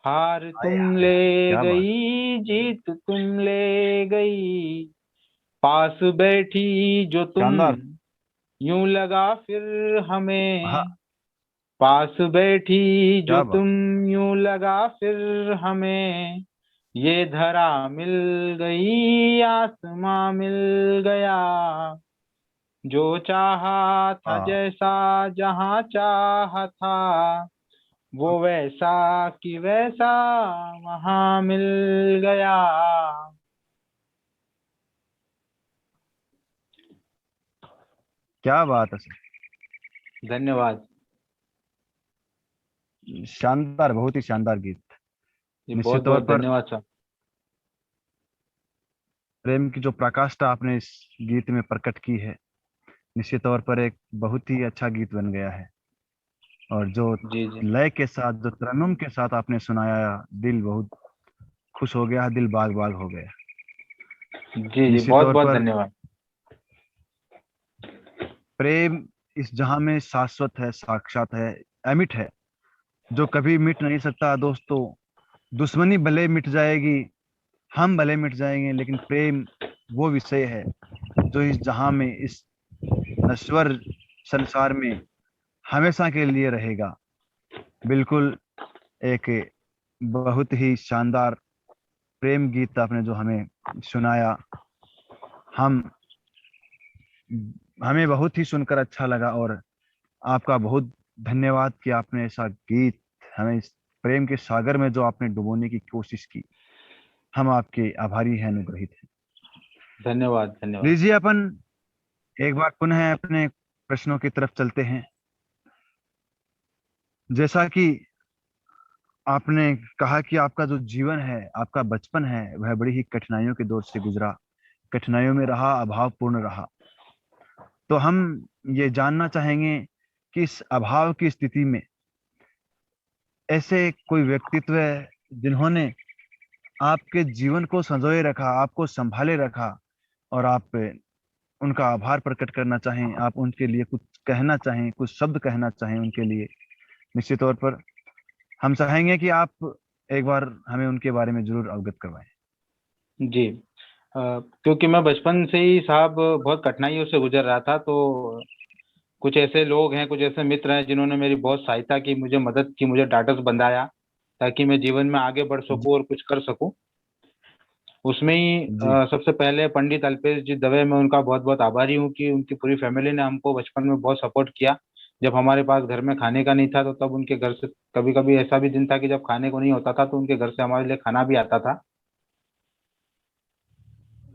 हार हाय तुम हाय हाय, ले क्या बात। गई, जीत तुम ले गई, पास बैठी जो तुम, शानदार। यूं लगा फिर हाँ, हमें, पास बैठी जो क्या बात। तुम, यूं लगा फिर हमें, ये धरा मिल गई, आसमां मिल गया, जो चाहा था हाँ, जैसा जहां चाहा था, वो वैसा कि वैसा वहां मिल गया। क्या बात है सर। धन्यवाद शानदार, बहुत ही शानदार गीत। जी, बहुत निश्चित तौर बहुत पर धन्यवाद सर। प्रेम की जो प्रकाष्ठा आपने इस गीत में प्रकट की है, निश्चित तौर पर एक बहुत ही अच्छा गीत बन गया है। और जो जी जी लय के साथ, जो तरन्नुम के साथ आपने सुनाया, दिल बहुत खुश हो गया, दिल बाग बाग हो गया। जी जी, निश्चित बहुत तौर बहुत पर धन्यवाद। प्रेम इस जहां में शाश्वत है, साक्षात है, अमिट है, जो कभी मिट नहीं सकता दोस्तों। दुश्मनी भले मिट जाएगी, हम भले मिट जाएंगे, लेकिन प्रेम वो विषय है जो इस जहां में, इस नश्वर संसार में हमेशा के लिए रहेगा। बिल्कुल एक बहुत ही शानदार प्रेम गीत आपने जो हमें सुनाया। हम हमें बहुत ही सुनकर अच्छा लगा, और आपका बहुत धन्यवाद कि आपने ऐसा गीत हमें इस प्रेम के सागर में जो आपने डुबोने की कोशिश की। हम आपके आभारी हैं, अनुग्रहित हैं। धन्यवाद धन्यवाद। लीजिए, अपन एक बार पुनः अपने प्रश्नों की तरफ चलते हैं। जैसा कि आपने कहा कि आपका जो जीवन है, आपका बचपन है, वह बड़ी ही कठिनाइयों के दौर से गुजरा, कठिनाइयों में रहा, अभावपूर्ण रहा। तो हम ये जानना चाहेंगे कि इस अभाव की स्थिति में ऐसे कोई व्यक्तित्व है जिन्होंने आपके जीवन को संजोए रखा, आपको संभाले रखा, और आप उनका आभार प्रकट करना चाहें, आप उनके लिए कुछ कहना चाहें, कुछ शब्द कहना चाहें उनके लिए। निश्चित तौर पर हम चाहेंगे कि आप एक बार हमें उनके बारे में जरूर अवगत करवाएं। जी, क्योंकि मैं बचपन से ही साहब बहुत कठिनाइयों से गुजर रहा था, तो कुछ ऐसे लोग हैं, कुछ ऐसे मित्र हैं जिन्होंने मेरी बहुत सहायता की, मुझे मदद की, मुझे ढाढ़स बंधाया ताकि मैं जीवन में आगे बढ़ जी। सकूं और कुछ कर सकूं। उसमें ही जी। सबसे पहले पंडित अल्पेश जी दवे, मैं उनका बहुत बहुत आभारी हूँ कि उनकी पूरी फैमिली ने हमको बचपन में बहुत सपोर्ट किया। जब हमारे पास घर में खाने का नहीं था तो तब उनके घर से, कभी कभी ऐसा भी दिन था कि जब खाने को नहीं होता था तो उनके घर से हमारे लिए खाना भी आता था।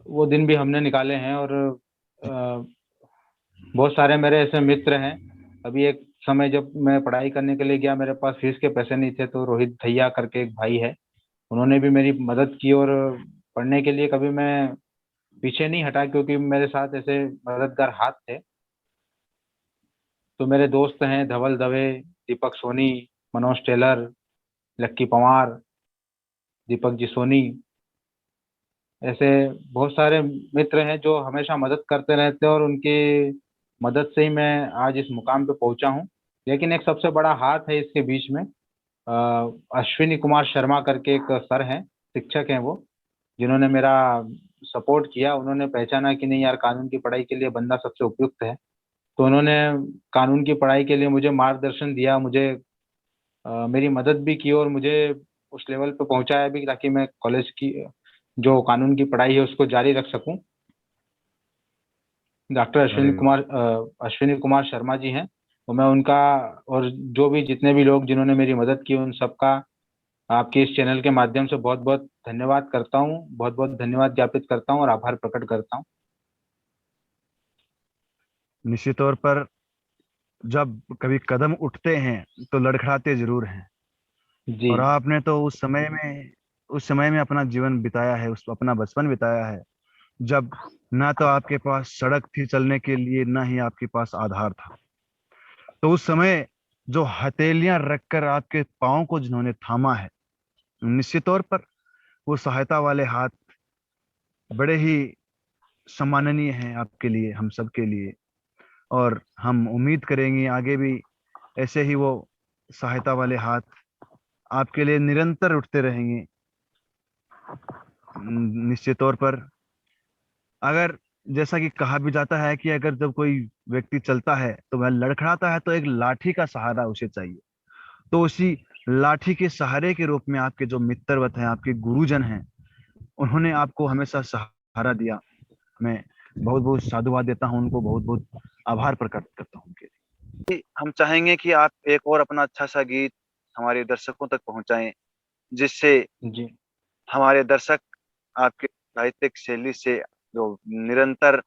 वो दिन भी हमने निकाले हैं। और अ, बहुत सारे मेरे ऐसे मित्र हैं। अभी एक समय जब मैं पढ़ाई करने के लिए गया, मेरे पास फीस के पैसे नहीं थे, तो रोहित भैया करके एक भाई है, उन्होंने भी मेरी मदद की। और पढ़ने के लिए कभी मैं पीछे नहीं हटा, क्योंकि मेरे साथ ऐसे मददगार हाथ थे। तो मेरे दोस्त हैं धवल दवे, दीपक सोनी, मनोज टेलर, लक्की पवार, दीपक जी सोनी, ऐसे बहुत सारे मित्र हैं जो हमेशा मदद करते रहते हैं, और उनकी मदद से ही मैं आज इस मुकाम पे पहुंचा हूं। लेकिन एक सबसे बड़ा हाथ है इसके बीच में, अश्विनी कुमार शर्मा करके एक सर हैं, शिक्षक हैं वो, जिन्होंने मेरा सपोर्ट किया। उन्होंने पहचाना कि नहीं यार, कानून की पढ़ाई के लिए बंदा सबसे उपयुक्त है। तो उन्होंने कानून की पढ़ाई के लिए मुझे मार्गदर्शन दिया, मुझे मेरी मदद भी की, और मुझे उस लेवल पे पहुंचाया भी ताकि मैं कॉलेज की जो कानून की पढ़ाई है उसको जारी रख सकूं। डॉक्टर अरे वाह। अश्विनी कुमार शर्मा जी हैं। तो मैं उनका, और जो भी जितने भी लोग जिन्होंने मेरी मदद की, उन सबका आपके इस चैनल के माध्यम से बहुत बहुत धन्यवाद करता हूँ, बहुत बहुत धन्यवाद ज्ञापित करता हूँ और आभार प्रकट करता हूँ। निश्चित तौर पर जब कभी कदम उठते हैं तो लड़खड़ाते जरूर हैं। जी। और आपने तो उस समय में अपना जीवन बिताया है, उस अपना बचपन बिताया है, जब ना तो आपके पास सड़क थी चलने के लिए, ना ही आपके पास आधार था। तो उस समय जो हथेलियां रखकर आपके पाँव को जिन्होंने थामा है, निश्चित तौर पर वो सहायता वाले हाथ बड़े ही सम्माननीय हैं आपके लिए, हम सब के लिए। और हम उम्मीद करेंगे आगे भी ऐसे ही वो सहायता वाले हाथ आपके लिए निरंतर उठते रहेंगे। निश्चित तौर पर, अगर जैसा कि कहा भी जाता है कि अगर जब कोई व्यक्ति चलता है तो वह लड़खड़ाता है, तो एक लाठी का सहारा उसे चाहिए। तो उसी लाठी के सहारे के रूप में आपके जो मित्रवत हैं, आपके गुरुजन हैं, उन्होंने आपको हमेशा सहारा दिया। मैं बहुत बहुत साधुवाद देता हूँ उनको, बहुत बहुत आभार प्रकट करता हूँ उनके लिए। हम चाहेंगे कि आप एक और अपना अच्छा सा गीत हमारे दर्शकों तक पहुंचाएं, जिससे जी। हमारे दर्शक आपके साहित्यिक शैली से जो निरंतर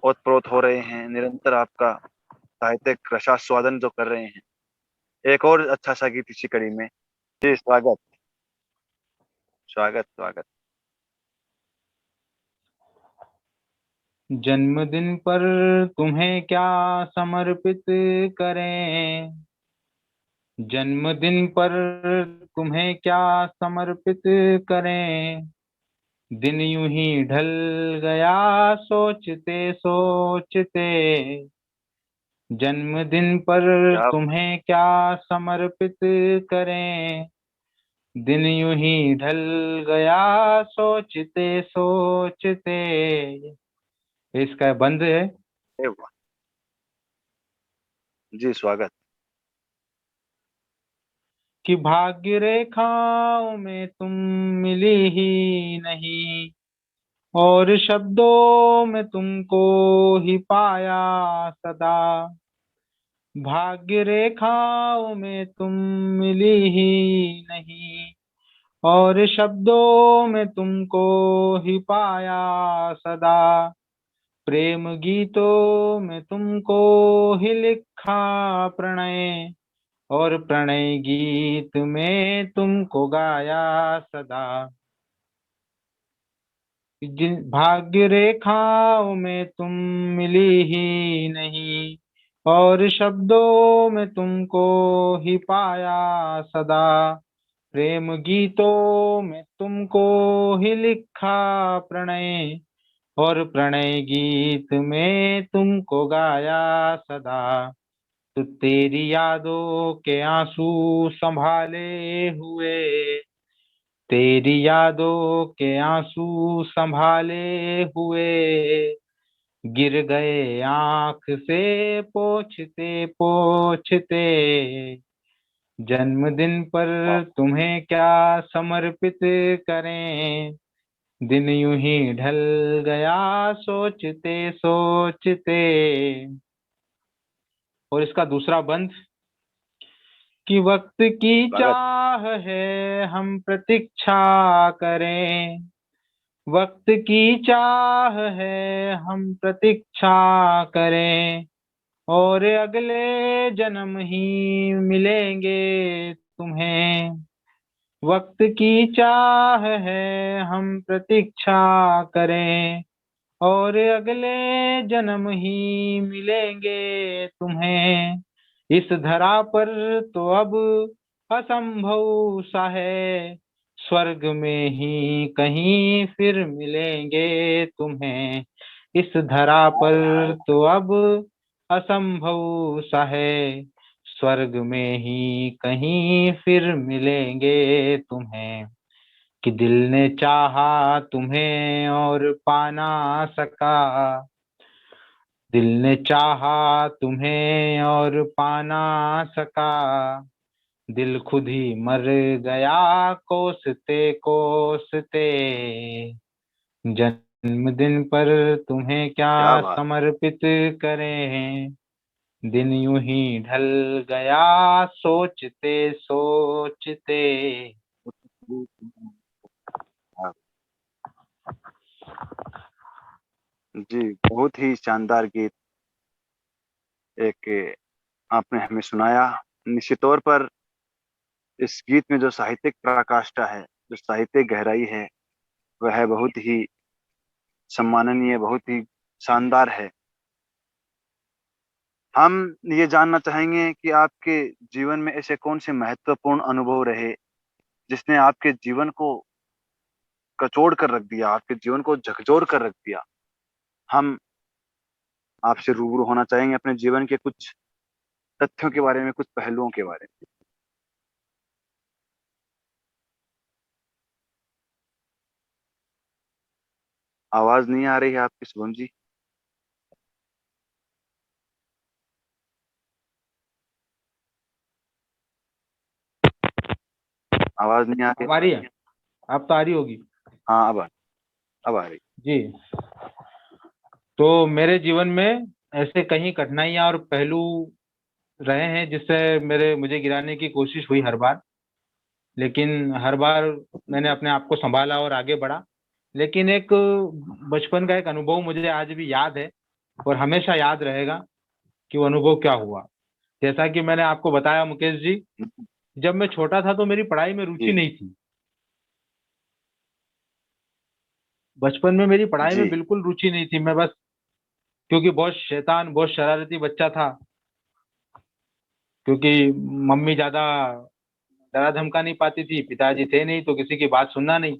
ओतप्रोत हो रहे हैं, निरंतर आपका साहित्यिक रसास्वादन जो कर रहे हैं, एक और अच्छा सा गीत इसी कड़ी में। जी, स्वागत स्वागत स्वागत। जन्मदिन पर तुम्हें क्या समर्पित करें, जन्मदिन पर तुम्हें क्या समर्पित करें, दिन यूं ही ढल गया सोचते सोचते, जन्मदिन पर क्या तुम्हें क्या समर्पित करें, दिन यूं ही ढल गया सोचते सोचते। इसका बंद है बात है, वाह। जी, स्वागत। कि भाग्य रेखाओं में तुम मिली ही नहीं, और शब्दों में तुमको ही पाया सदा, भाग्य रेखाओं में तुम मिली ही नहीं, और शब्दों में तुमको ही पाया सदा, प्रेम गीतों में तुमको ही लिखा प्रणय, और प्रणय गीत में तुमको गाया सदा, जिन भाग्य रेखाओं में तुम मिली ही नहीं, और शब्दों में तुमको ही पाया सदा, प्रेम गीतों में तुमको ही लिखा प्रणय, और प्रणय गीत में तुमको गाया सदा, तो तेरी यादों के आंसू संभाले हुए, तेरी यादों के आंसू संभाले हुए, गिर गए आंख से पोंछते पोंछते, जन्मदिन पर वाह, तुम्हें क्या समर्पित करें, दिन यूं ही ढल गया सोचते सोचते। और इसका दूसरा बंद कि वक्त की स्वागत। चाह है हम प्रतीक्षा करें, वक्त की चाह है हम प्रतीक्षा करें, और अगले जन्म ही मिलेंगे तुम्हें, वक्त की चाह है हम प्रतीक्षा करें, और अगले जन्म ही मिलेंगे तुम्हें, इस धरा पर तो अब असंभव सा है, स्वर्ग में ही कहीं फिर मिलेंगे तुम्हें, इस धरा पर तो अब असंभव सा है, स्वर्ग में ही कहीं फिर मिलेंगे तुम्हें, कि दिल ने चाहा तुम्हें और पा ना सका, दिल ने चाहा तुम्हें और पा ना सका, दिल खुद ही मर गया कोसते कोसते, जन्मदिन पर तुम्हें क्या क्या बात। समर्पित करें, दिन यूं ही ढल गया सोचते सोचते। हाँ, जी, बहुत ही शानदार गीत। एक आपने हमें सुनाया। निश्चित तौर पर इस गीत में जो साहित्यिक पराकाष्ठा है, जो साहित्यिक गहराई है, वह बहुत ही सम्माननीय, बहुत ही शानदार है। हम ये जानना चाहेंगे कि आपके जीवन में ऐसे कौन से महत्वपूर्ण अनुभव रहे जिसने आपके जीवन को कचोड़ कर रख दिया, आपके जीवन को झकझोर कर रख दिया। हम आपसे रूबरू होना चाहेंगे अपने जीवन के कुछ तथ्यों के बारे में, कुछ पहलुओं के बारे में। आवाज नहीं आ रही है आपकी शुभम जी। आवाज नहीं आ रही। अब आ रही है? अब तो आ रही होगी। हाँ, अब आ रही। जी। तो मेरे जीवन में ऐसे कई घटनाएं और पहलू रहे हैं जिससे मुझे गिराने की कोशिश हुई हर बार, लेकिन हर बार मैंने अपने आप को संभाला और आगे बढ़ा। लेकिन एक बचपन का एक अनुभव मुझे आज भी याद है और हमेशा याद रहेगा कि वो अनुभव क्या हुआ। जैसा कि मैंने आपको बताया मुकेश जी, जब मैं छोटा था तो मेरी पढ़ाई में रुचि जी नहीं थी। बचपन में मेरी पढ़ाई में जी बिल्कुल रुचि नहीं थी। मैं बस, क्योंकि बहुत शैतान, बहुत शरारती बच्चा था, क्योंकि मम्मी ज्यादा डरा धमका नहीं पाती थी, पिताजी थे नहीं तो किसी की बात सुनना नहीं।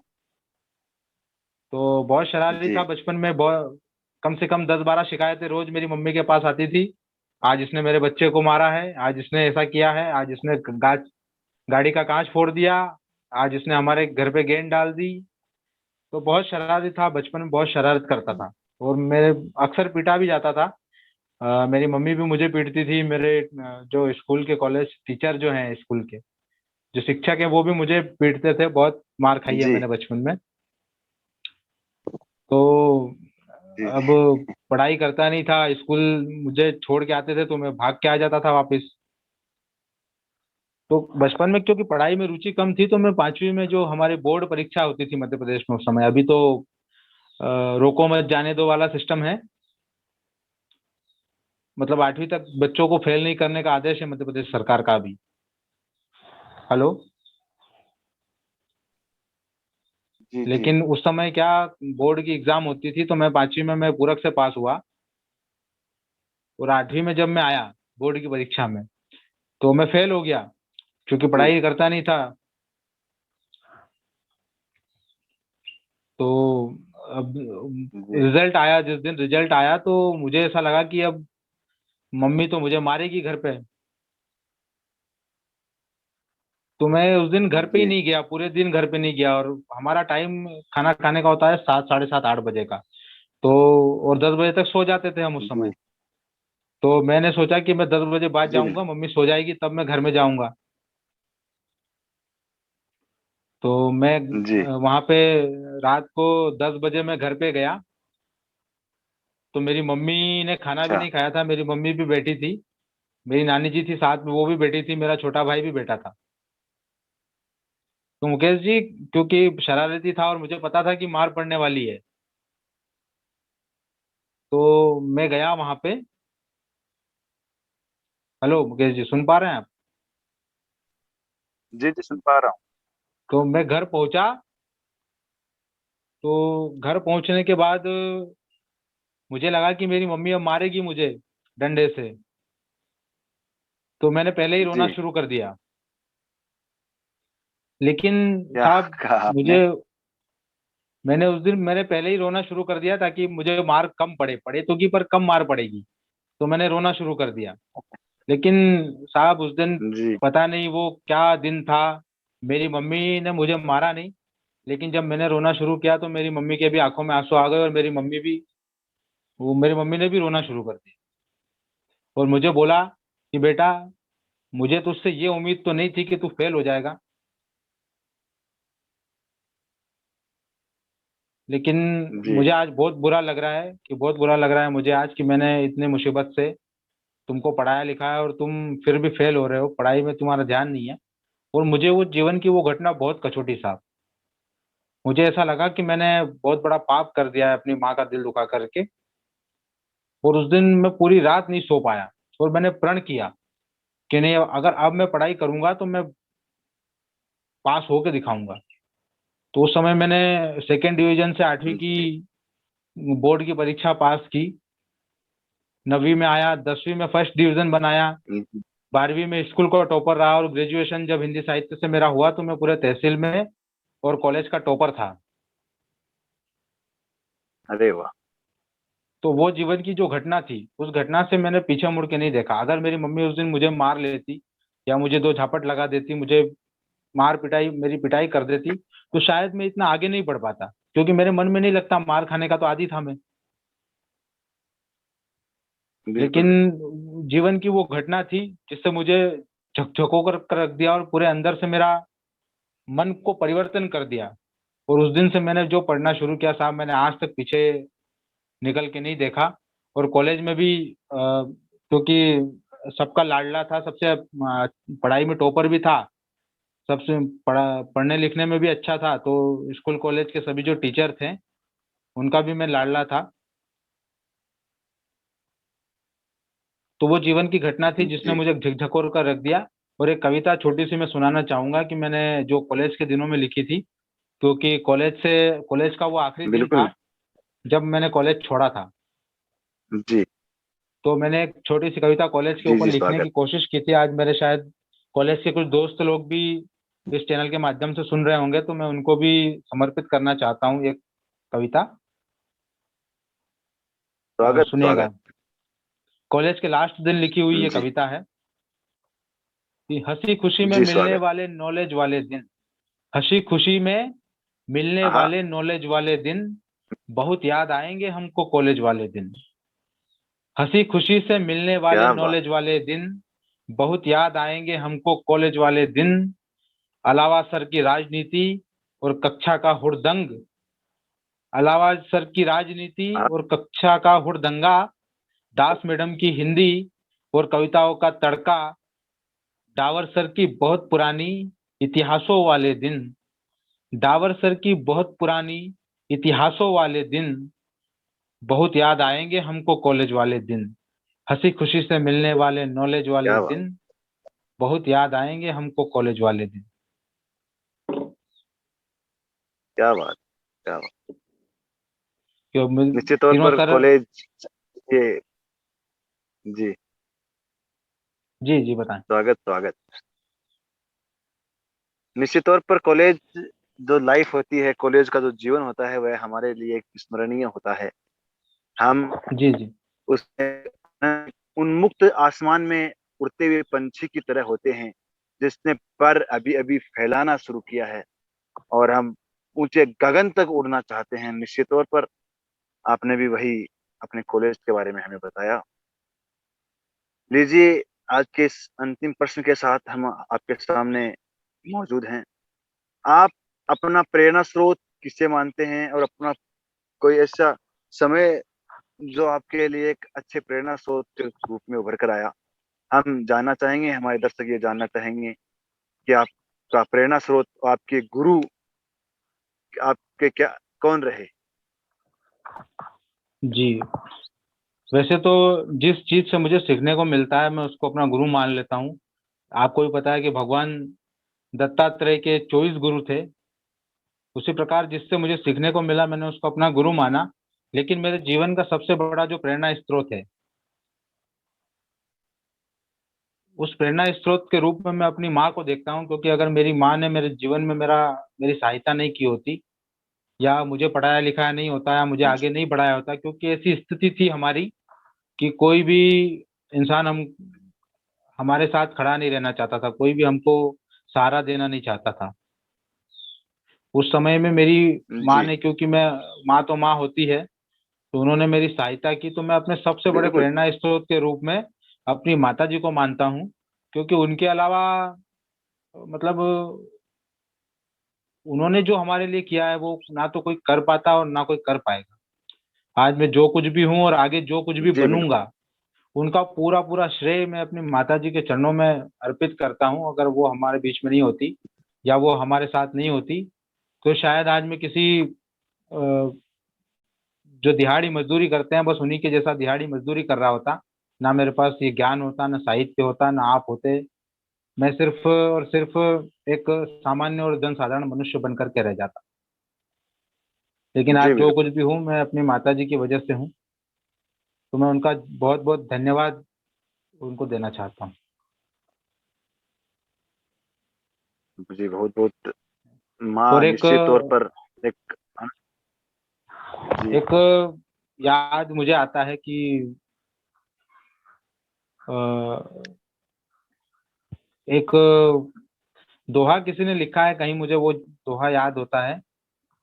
तो बहुत शरारती जी था बचपन में। बहुत, कम से कम 10-12 शिकायतें रोज मेरी मम्मी के पास आती थी। आज इसने मेरे बच्चे को मारा है, आज इसने ऐसा किया है, आज इसने गाड़ी का कांच फोड़ दिया, आज इसने हमारे घर पे गेंद डाल दी। तो बहुत शरारती था बचपन में, बहुत शरारत करता था और मेरे अक्सर पीटा भी जाता था। मेरी मम्मी भी मुझे पीटती थी। मेरे जो स्कूल के, कॉलेज टीचर जो हैं स्कूल के, जो शिक्षक हैं, वो भी मुझे पीटते थे। बहुत मार खाई है जी मैंने बचपन में। तो जी अब पढ़ाई करता नहीं था, स्कूल मुझे छोड़ के आते थे तो मैं भाग के आ जाता था वापस। तो बचपन में क्योंकि पढ़ाई में रुचि कम थी, तो मैं 5वीं में, जो हमारे बोर्ड परीक्षा होती थी मध्य प्रदेश में उस समय, अभी तो रोको मत जाने दो वाला सिस्टम है, मतलब 8वीं तक बच्चों को फेल नहीं करने का आदेश है मध्य प्रदेश सरकार का भी। हेलो। जी जी लेकिन उस समय क्या, बोर्ड की एग्जाम होती थी, तो मैं 5वीं में मैं पूरक से पास हुआ और 8वीं में जब मैं आया बोर्ड की परीक्षा में, तो मैं फेल हो गया क्योंकि जी पढ़ाई करता नहीं था। तो अब जी रिजल्ट आया, जिस दिन रिजल्ट आया तो मुझे ऐसा लगा कि अब मम्मी तो मुझे मारेगी घर पे। तो मैं उस दिन घर पे ही जी नहीं गया, पूरे दिन घर पे नहीं गया। और हमारा टाइम खाना खाने का होता है 7, साढ़े 7, 8 बजे का। तो और 10 बजे तक सो जाते थे हम उस समय। जी तो मैंने सोचा कि मैं 10 बजे बाद जी जाऊंगा, मम्मी सो जाएगी तब मैं घर में जाऊंगा। तो मैं जी। वहां पे रात को 10 बजे मैं घर पे गया। तो मेरी मम्मी ने खाना भी अच्छा। नहीं खाया था, मेरी मम्मी भी बैठी थी, मेरी नानी जी थी साथ में, वो भी बैठी थी, मेरा छोटा भाई भी बैठा था। तो मुकेश जी, क्योंकि शरारती था और मुझे पता था कि मार पड़ने वाली है, तो मैं गया वहां पे। हेलो मुकेश जी, सुन पा रहे हैं आप? जी जी, सुन पा रहा हूँ। तो मैं घर पहुंचा। तो घर पहुंचने के बाद मुझे लगा कि मेरी मम्मी अब मारेगी मुझे डंडे से। तो मैंने पहले ही रोना जी। शुरू कर दिया। लेकिन क्या साहब, कहा आपने? मुझे मैंने उस दिन मैंने पहले ही रोना शुरू कर दिया ताकि मुझे मार कम पड़े, पड़े तो की पर कम मार पड़ेगी। तो मैंने रोना शुरू कर दिया। लेकिन साहब, उस दिन जी पता नहीं वो क्या दिन था, मेरी मम्मी ने मुझे मारा नहीं, लेकिन जब मैंने रोना शुरू किया तो मेरी मम्मी के भी आंखों में आंसू आ गए और मेरी मम्मी ने भी रोना शुरू कर दिया। और मुझे बोला कि बेटा, मुझे तुझसे ये उम्मीद तो नहीं थी कि तू फेल हो जाएगा, लेकिन जी मुझे आज बहुत बुरा लग रहा है, कि बहुत बुरा लग रहा है मुझे आज कि मैंने इतनी मुसीबत से तुमको पढ़ाया लिखाया और तुम फिर भी फेल हो रहे हो, पढ़ाई में तुम्हारा ध्यान नहीं है। और मुझे वो जीवन की वो घटना बहुत कचोटी साहब। मुझे ऐसा लगा कि मैंने बहुत बड़ा पाप कर दिया है अपनी माँ का दिल दुखा करके। और उस दिन मैं पूरी रात नहीं सो पाया और मैंने प्रण किया कि नहीं अगर अब मैं पढ़ाई करूंगा तो मैं पास होके दिखाऊंगा। तो उस समय मैंने सेकेंड डिवीजन से 8वीं की जी बोर्ड की परीक्षा पास की, 9वीं में आया, 10वीं में फर्स्ट डिवीजन बनाया, जी, 12वीं में स्कूल का टॉपर रहा, और ग्रेजुएशन जब हिंदी साहित्य से मेरा हुआ तो मैं पूरे तहसील में और कॉलेज का टॉपर था। अरे वाह। तो वो जीवन की जो घटना थी, उस घटना से मैंने पीछे मुड़ के नहीं देखा। अगर मेरी मम्मी उस दिन मुझे मार लेती या मुझे दो झापट लगा देती, मुझे मार पिटाई मेरी पिटाई कर देती, तो शायद मैं इतना आगे नहीं बढ़ पाता, क्योंकि मेरे मन में नहीं लगता, मार खाने का तो आदी था मैं। लेकिन बिल्कुल। जीवन की वो घटना थी जिससे मुझे झकझको कर रख दिया और पूरे अंदर से मेरा मन को परिवर्तन कर दिया। और उस दिन से मैंने जो पढ़ना शुरू किया साहब, मैंने आज तक पीछे निकल के नहीं देखा। और कॉलेज में भी क्योंकि सबका लाडला था, सबसे पढ़ाई में टॉपर भी था, सबसे पढ़ने लिखने में भी अच्छा था, तो स्कूल कॉलेज के सभी जो टीचर थे उनका भी मैं लाडला था। तो वो जीवन की घटना थी जिसने जी मुझे झकझकोर कर रख दिया। और एक कविता छोटी सी मैं सुनाना चाहूंगा कि मैंने जो कॉलेज के दिनों में लिखी थी, क्योंकि कॉलेज का वो आखिरी दिन बिल्कुल। था जब मैंने कॉलेज छोड़ा था। जी तो मैंने एक छोटी सी कविता कॉलेज के जी ऊपर जी, लिखने स्वागत। की कोशिश की थी। आज मेरे शायद कॉलेज के कुछ दोस्त लोग भी इस चैनल के माध्यम से सुन रहे होंगे, तो मैं उनको भी समर्पित करना चाहता हूँ एक कविता। स्वागत सुनिएगा। स्वागत। कॉलेज के लास्ट दिन लिखी हुई ये जी कविता है कि हंसी खुशी में जी, मिलने स्वागत। वाले नॉलेज वाले दिन, हंसी खुशी में मिलने हाँ, वाले नॉलेज वाले दिन, बहुत याद आएंगे हमको कॉलेज वाले दिन। हंसी खुशी से मिलने वाले क्या बात। नॉलेज वाले दिन, बहुत याद आएंगे हमको कॉलेज वाले दिन। अलावा सर की राजनीति और कक्षा का हुड़दंग, अलावा सर की राजनीति हाँ, और कक्षा का हुड़दंगा, दास मैडम की हिंदी और कविताओं का तड़का, डावर सर की बहुत पुरानी इतिहासों वाले दिन, डावर सर की बहुत पुरानी इतिहासों वाले दिन, बहुत याद आएंगे हमको कॉलेज वाले दिन। हंसी खुशी से मिलने वाले नॉलेज वाले क्या बात। दिन, बहुत याद आएंगे हमको कॉलेज वाले दिन। क्या बात। क्या बात। क्यों निश्चित तौर तीनों पर सर। कॉलेज, ये, जी, जी जी बताएं। स्वागत स्वागत। निश्चित तौर पर कॉलेज जो लाइफ होती है, कॉलेज का जो जीवन होता है, वह हमारे लिए एक स्मरणीय होता है। हम जी जी उसमें उन्मुक्त आसमान में उड़ते हुए पंछी की तरह होते हैं, जिसने पर अभी अभी फैलाना शुरू किया है, और हम ऊंचे गगन तक उड़ना चाहते हैं। निश्चित तौर पर आपने भी वही अपने कॉलेज के बारे में हमें बताया। लीजिए, आज के इस अंतिम प्रश्न के साथ हम आपके सामने मौजूद हैं। आप अपना प्रेरणा स्रोत किसे मानते हैं, और अपना कोई ऐसा समय जो आपके लिए एक अच्छे प्रेरणा स्रोत के रूप में उभर कर आया? हम जानना चाहेंगे, हमारे दर्शक ये जानना चाहेंगे कि आपका प्रेरणा स्रोत, आपके गुरु आपके क्या, कौन रहे? जी। वैसे तो जिस चीज से मुझे सीखने को मिलता है मैं उसको अपना गुरु मान लेता हूँ। आपको भी पता है कि भगवान दत्तात्रेय के 24 गुरु थे। उसी प्रकार जिससे मुझे सीखने को मिला मैंने उसको अपना गुरु माना। लेकिन मेरे जीवन का सबसे बड़ा जो प्रेरणा स्रोत है, उस प्रेरणा स्रोत के रूप में मैं अपनी माँ को देखता हूँ। क्योंकि अगर मेरी माँ ने मेरे जीवन में मेरी सहायता नहीं की होती, या मुझे पढ़ाया लिखाया नहीं होता, या मुझे आगे नहीं बढ़ाया होता, क्योंकि ऐसी स्थिति थी हमारी कि कोई भी इंसान हमारे साथ खड़ा नहीं रहना चाहता था, कोई भी हमको सहारा देना नहीं चाहता था। उस समय में मेरी माँ जी ने, क्योंकि मैं, माँ तो माँ होती है, तो उन्होंने मेरी सहायता की। तो मैं अपने सबसे बड़े बिल्कुल। प्रेरणा स्रोत के रूप में अपनी माता जी को मानता हूँ। क्योंकि उनके अलावा, मतलब, उन्होंने जो हमारे लिए किया है वो ना तो कोई कर पाता और ना कोई कर पाएगा। आज मैं जो कुछ भी हूँ और आगे जो कुछ भी जी बिल्कुल। बनूंगा, उनका पूरा पूरा श्रेय मैं अपनी माता जी के चरणों में अर्पित करता हूँ। अगर वो हमारे बीच में नहीं होती या वो हमारे साथ नहीं होती, तो शायद आज मैं किसी जो दिहाड़ी मजदूरी करते हैं बस उन्हीं के जैसा दिहाड़ी मजदूरी कर रहा होता। ना मेरे पास ये ज्ञान होता, ना साहित्य होता, ना आप होते। मैं सिर्फ और सिर्फ एक सामान्य और जनसाधारण मनुष्य बनकर के रह जाता। लेकिन जी आज जो कुछ बिल्कुल। भी हूँ मैं अपनी माता जी की वजह से हूँ। तो मैं उनका बहुत बहुत धन्यवाद उनको देना चाहता हूँ। जी बहुत बहुत और माँ निश्चित तौर पर एक जी एक याद मुझे आता है कि अ, एक दोहा किसी ने लिखा है कहीं, मुझे वो दोहा याद होता है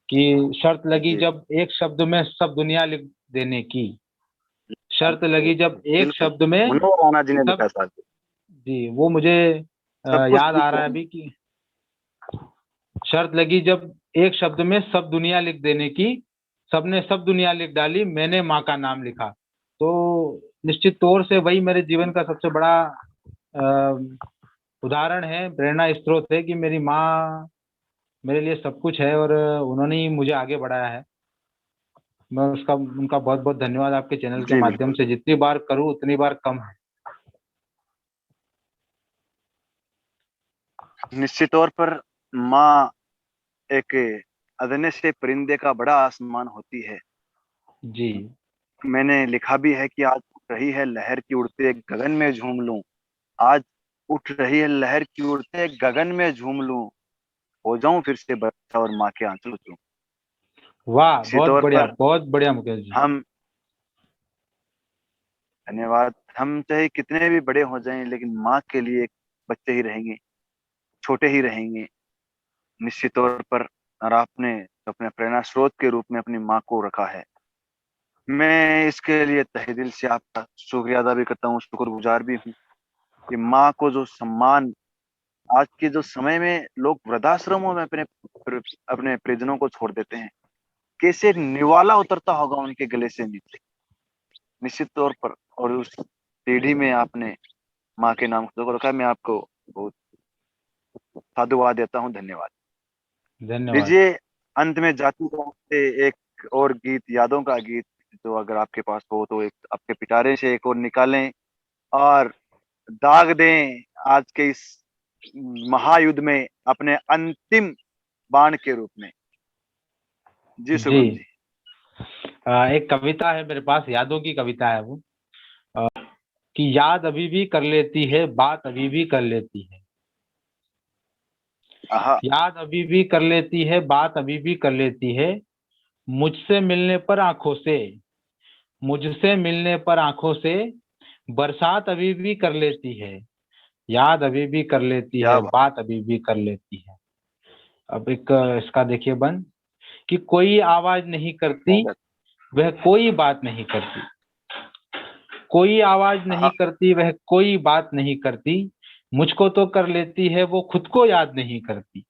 कि शर्त लगी जी जब एक शब्द में सब दुनिया लिख देने की, शर्त लगी जब एक बिल्कुल। शब्द में मनोहर राणा जी ने सब। लिखा साहब। जी वो मुझे सब कुछ याद लिख आ रहा है देंगे। अभी कि शर्त लगी जब एक शब्द में सब दुनिया लिख देने की, सबने सब दुनिया लिख डाली, मैंने माँ का नाम लिखा। तो निश्चित तौर से वही मेरे जीवन का सबसे बड़ा उदाहरण है, प्रेरणा स्रोत है कि मेरी माँ मेरे लिए सब कुछ है और उन्होंने ही मुझे आगे बढ़ाया है। मैं उसका उनका बहुत बहुत धन्यवाद आपके चैनल के जी माध्यम बिल्कुल। से जितनी बार करूँ उतनी बार कम है। निश्चित तौर पर माँ एक अदने से परिंदे का बड़ा आसमान होती है। जी मैंने लिखा भी है कि आज उठ रही है लहर की उड़ते गगन में झूम लूं। आज उठ रही है लहर की उड़ते गगन में झूम लूं। हो जाऊं फिर से बच्चा और माँ के आंचल चूम। वाह, इसी बहुत तौर बढ़िया, पर बहुत बढ़िया मुकेश जी। हम धन्यवाद। हम चाहे कितने भी बड़े हो जाएं लेकिन माँ के लिए एक बच्चे ही रहेंगे, छोटे ही रहेंगे निश्चित तौर पर। और आपने अपने प्रेरणा स्रोत के रूप में अपनी माँ को रखा है। मैं इसके लिए तहे दिल से आपका शुक्रिया अदा भी करता हूँ, शुक्रगुजार भी हूँ कि माँ को जो सम्मान आज के जो समय में लोग वृद्धाश्रमों में अपने अपने परिजनों को छोड़ देते हैं, कैसे एक निवाला उतरता होगा उनके गले से नीचे निश्चित तौर पर। और उस पीढ़ी में आपने माँ के नाम को रखा है। मैं आपको बहुत साधुवाद देता हूँ, धन्यवाद। धन्यवाद। लीजिए अंत में जाती जाते एक और गीत, यादों का गीत, जो अगर आपके पास हो तो एक आपके पिटारे से एक और निकालें और दाग दें आज के इस महायुद्ध में अपने अंतिम बाण के रूप में। जी जी शुभम जी। एक कविता है मेरे पास, यादों की कविता है वो, कि याद अभी भी कर लेती है, बात अभी भी कर लेती है। आहा। याद अभी भी कर लेती है, बात अभी भी कर लेती है। मुझसे मिलने पर आंखों से, मुझसे मिलने पर आंखों से बरसात अभी भी कर लेती है। याद अभी भी कर लेती क्या है, बात। बात अभी भी कर लेती है। अब एक इसका देखिए बंद, कि कोई आवाज नहीं करती, वह कोई बात नहीं करती। कोई आवाज आहा। नहीं करती, वह कोई बात नहीं करती। मुझको तो कर लेती है, वो खुद को याद नहीं करती।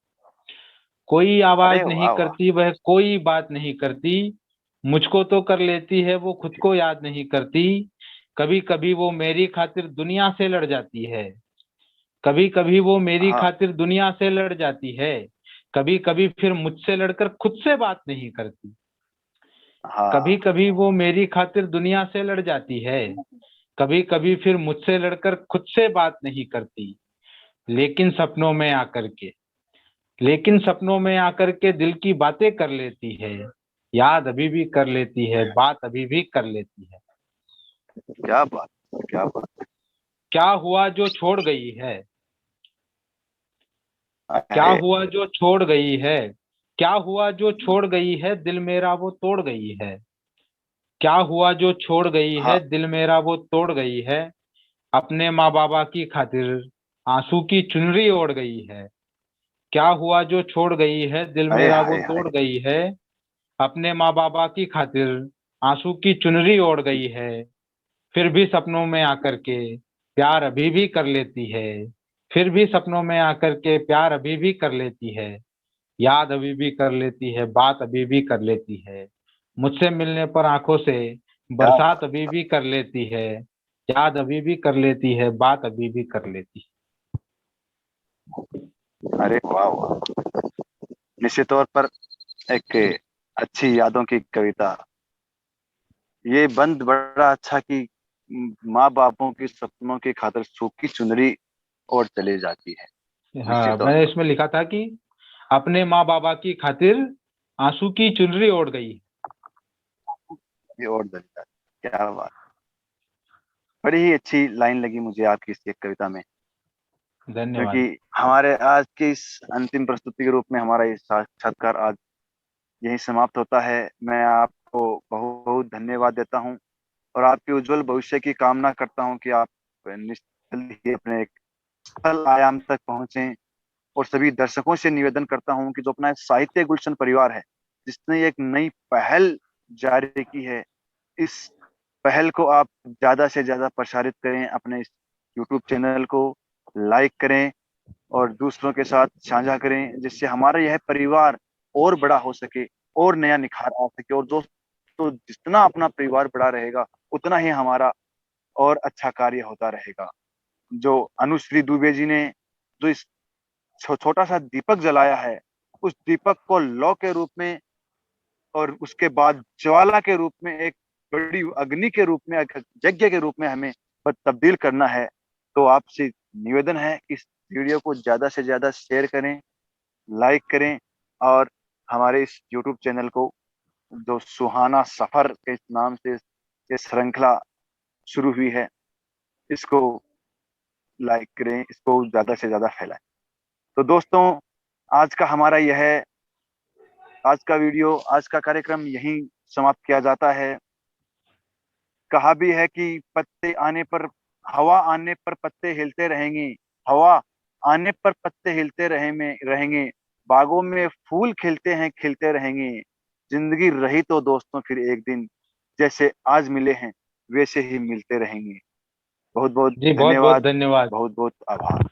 कोई आवाज अरे नहीं वाह वाह। करती, वह कोई बात नहीं करती। मुझको तो कर लेती है, वो खुद को याद नहीं करती। कभी कभी वो मेरी खातिर दुनिया से लड़ जाती है। कभी कभी वो मेरी हाँ खातिर दुनिया से लड़ जाती है। कभी कभी फिर मुझसे लड़कर खुद से बात नहीं करती। कभी हाँ कभी वो मेरी खातिर दुनिया से लड़ जाती है। कभी कभी फिर मुझसे लड़कर खुद से बात नहीं करती। लेकिन सपनों में आकर के, लेकिन सपनों में आकर के दिल की बातें कर लेती है। याद अभी भी कर लेती है, बात अभी भी कर लेती है। क्या बात, क्या बात। क्या हुआ जो छोड़ गई है, क्या अरे हुआ जो छोड़ गई है, क्या हुआ जो छोड़ गई है, दिल मेरा वो तोड़ गई है। क्या हुआ जो छोड़ गई है, हाँ। दिल मेरा वो तोड़ गई है। अपने माँ बाबा की खातिर आंसू की चुनरी ओढ़ गई है। क्या हुआ जो छोड़ गई है, दिल अरे मेरा वो हाय हाय। तोड़ गई है। अपने माँ बाबा की खातिर आंसू की चुनरी ओढ़ गई है। फिर भी सपनों में आकर के प्यार अभी भी कर लेती है। फिर भी सपनों में आकर के प्यार अभी भी कर लेती है। याद अभी भी कर लेती है, बात अभी भी कर लेती है। मुझसे मिलने पर आंखों से क्या बरसात बात। अभी भी कर लेती है। याद अभी भी कर लेती है, बात अभी भी कर लेती अरे वाह वाह। निश्चित तौर पर एक अच्छी यादों की कविता। ये बंद बड़ा अच्छा कि माँ बापों के सपनों की खातिर सूखी चुनरी और चली जाती है। हाँ, निश्चित तौर मैंने पर इसमें लिखा था कि अपने माँ बाबा की खातिर आंसू की चुनरी ओढ़ गई। ये और दलता है। क्या बात, बड़ी ही अच्छी लाइन लगी मुझे आपकी इस एक कविता में, धन्यवाद। क्योंकि हमारे आज के इस अंतिम प्रस्तुति के रूप में हमारा ये साक्षात्कार आज यही समाप्त होता है। मैं आपको बहुत बहुत धन्यवाद देता हूँ और आपके उज्जवल भविष्य की कामना करता हूँ कि आप जल्द ही अपने एक सफल आयाम तक पहुंचे। और सभी दर्शकों से निवेदन करता हूं कि जो अपना साहित्य गुलशन परिवार है, जिसने एक नई पहल जारी की है, इस पहल को आप ज्यादा से ज्यादा प्रसारित करें, अपने इस यूट्यूब चैनल को लाइक करें और दूसरों के साथ साझा करें, जिससे हमारा यह परिवार और बड़ा हो सके और नया निखार आ सके। और दोस्तों, जितना अपना परिवार बड़ा रहेगा उतना ही हमारा और अच्छा कार्य होता रहेगा। जो अनुश्री दुबे जी ने जो इस छोटा सा दीपक जलाया है, उस दीपक को लौ के रूप में और उसके बाद ज्वाला के रूप में, एक बड़ी अग्नि के रूप में, यज्ञ के रूप में हमें तब्दील करना है। तो आपसे निवेदन है कि इस वीडियो को ज्यादा से ज्यादा शेयर करें, लाइक करें और हमारे इस यूट्यूब चैनल को, जो सुहाना सफर के नाम से ये श्रृंखला शुरू हुई है, इसको लाइक करें, इसको ज्यादा से ज्यादा फैलाएं। तो दोस्तों, आज का हमारा यह आज का वीडियो, आज का कार्यक्रम यहीं समाप्त किया जाता है। कहा भी है कि पत्ते आने पर, हवा आने पर पत्ते हिलते रहेंगे, हवा आने पर पत्ते हिलते रहेंगे, बागों में फूल खिलते हैं, खिलते रहेंगे। जिंदगी रही तो दोस्तों फिर एक दिन जैसे आज मिले हैं वैसे ही मिलते रहेंगे। बहुत बहुत जी, बहुत बहुत धन्यवाद, धन्यवाद। बहुत बहुत आभार।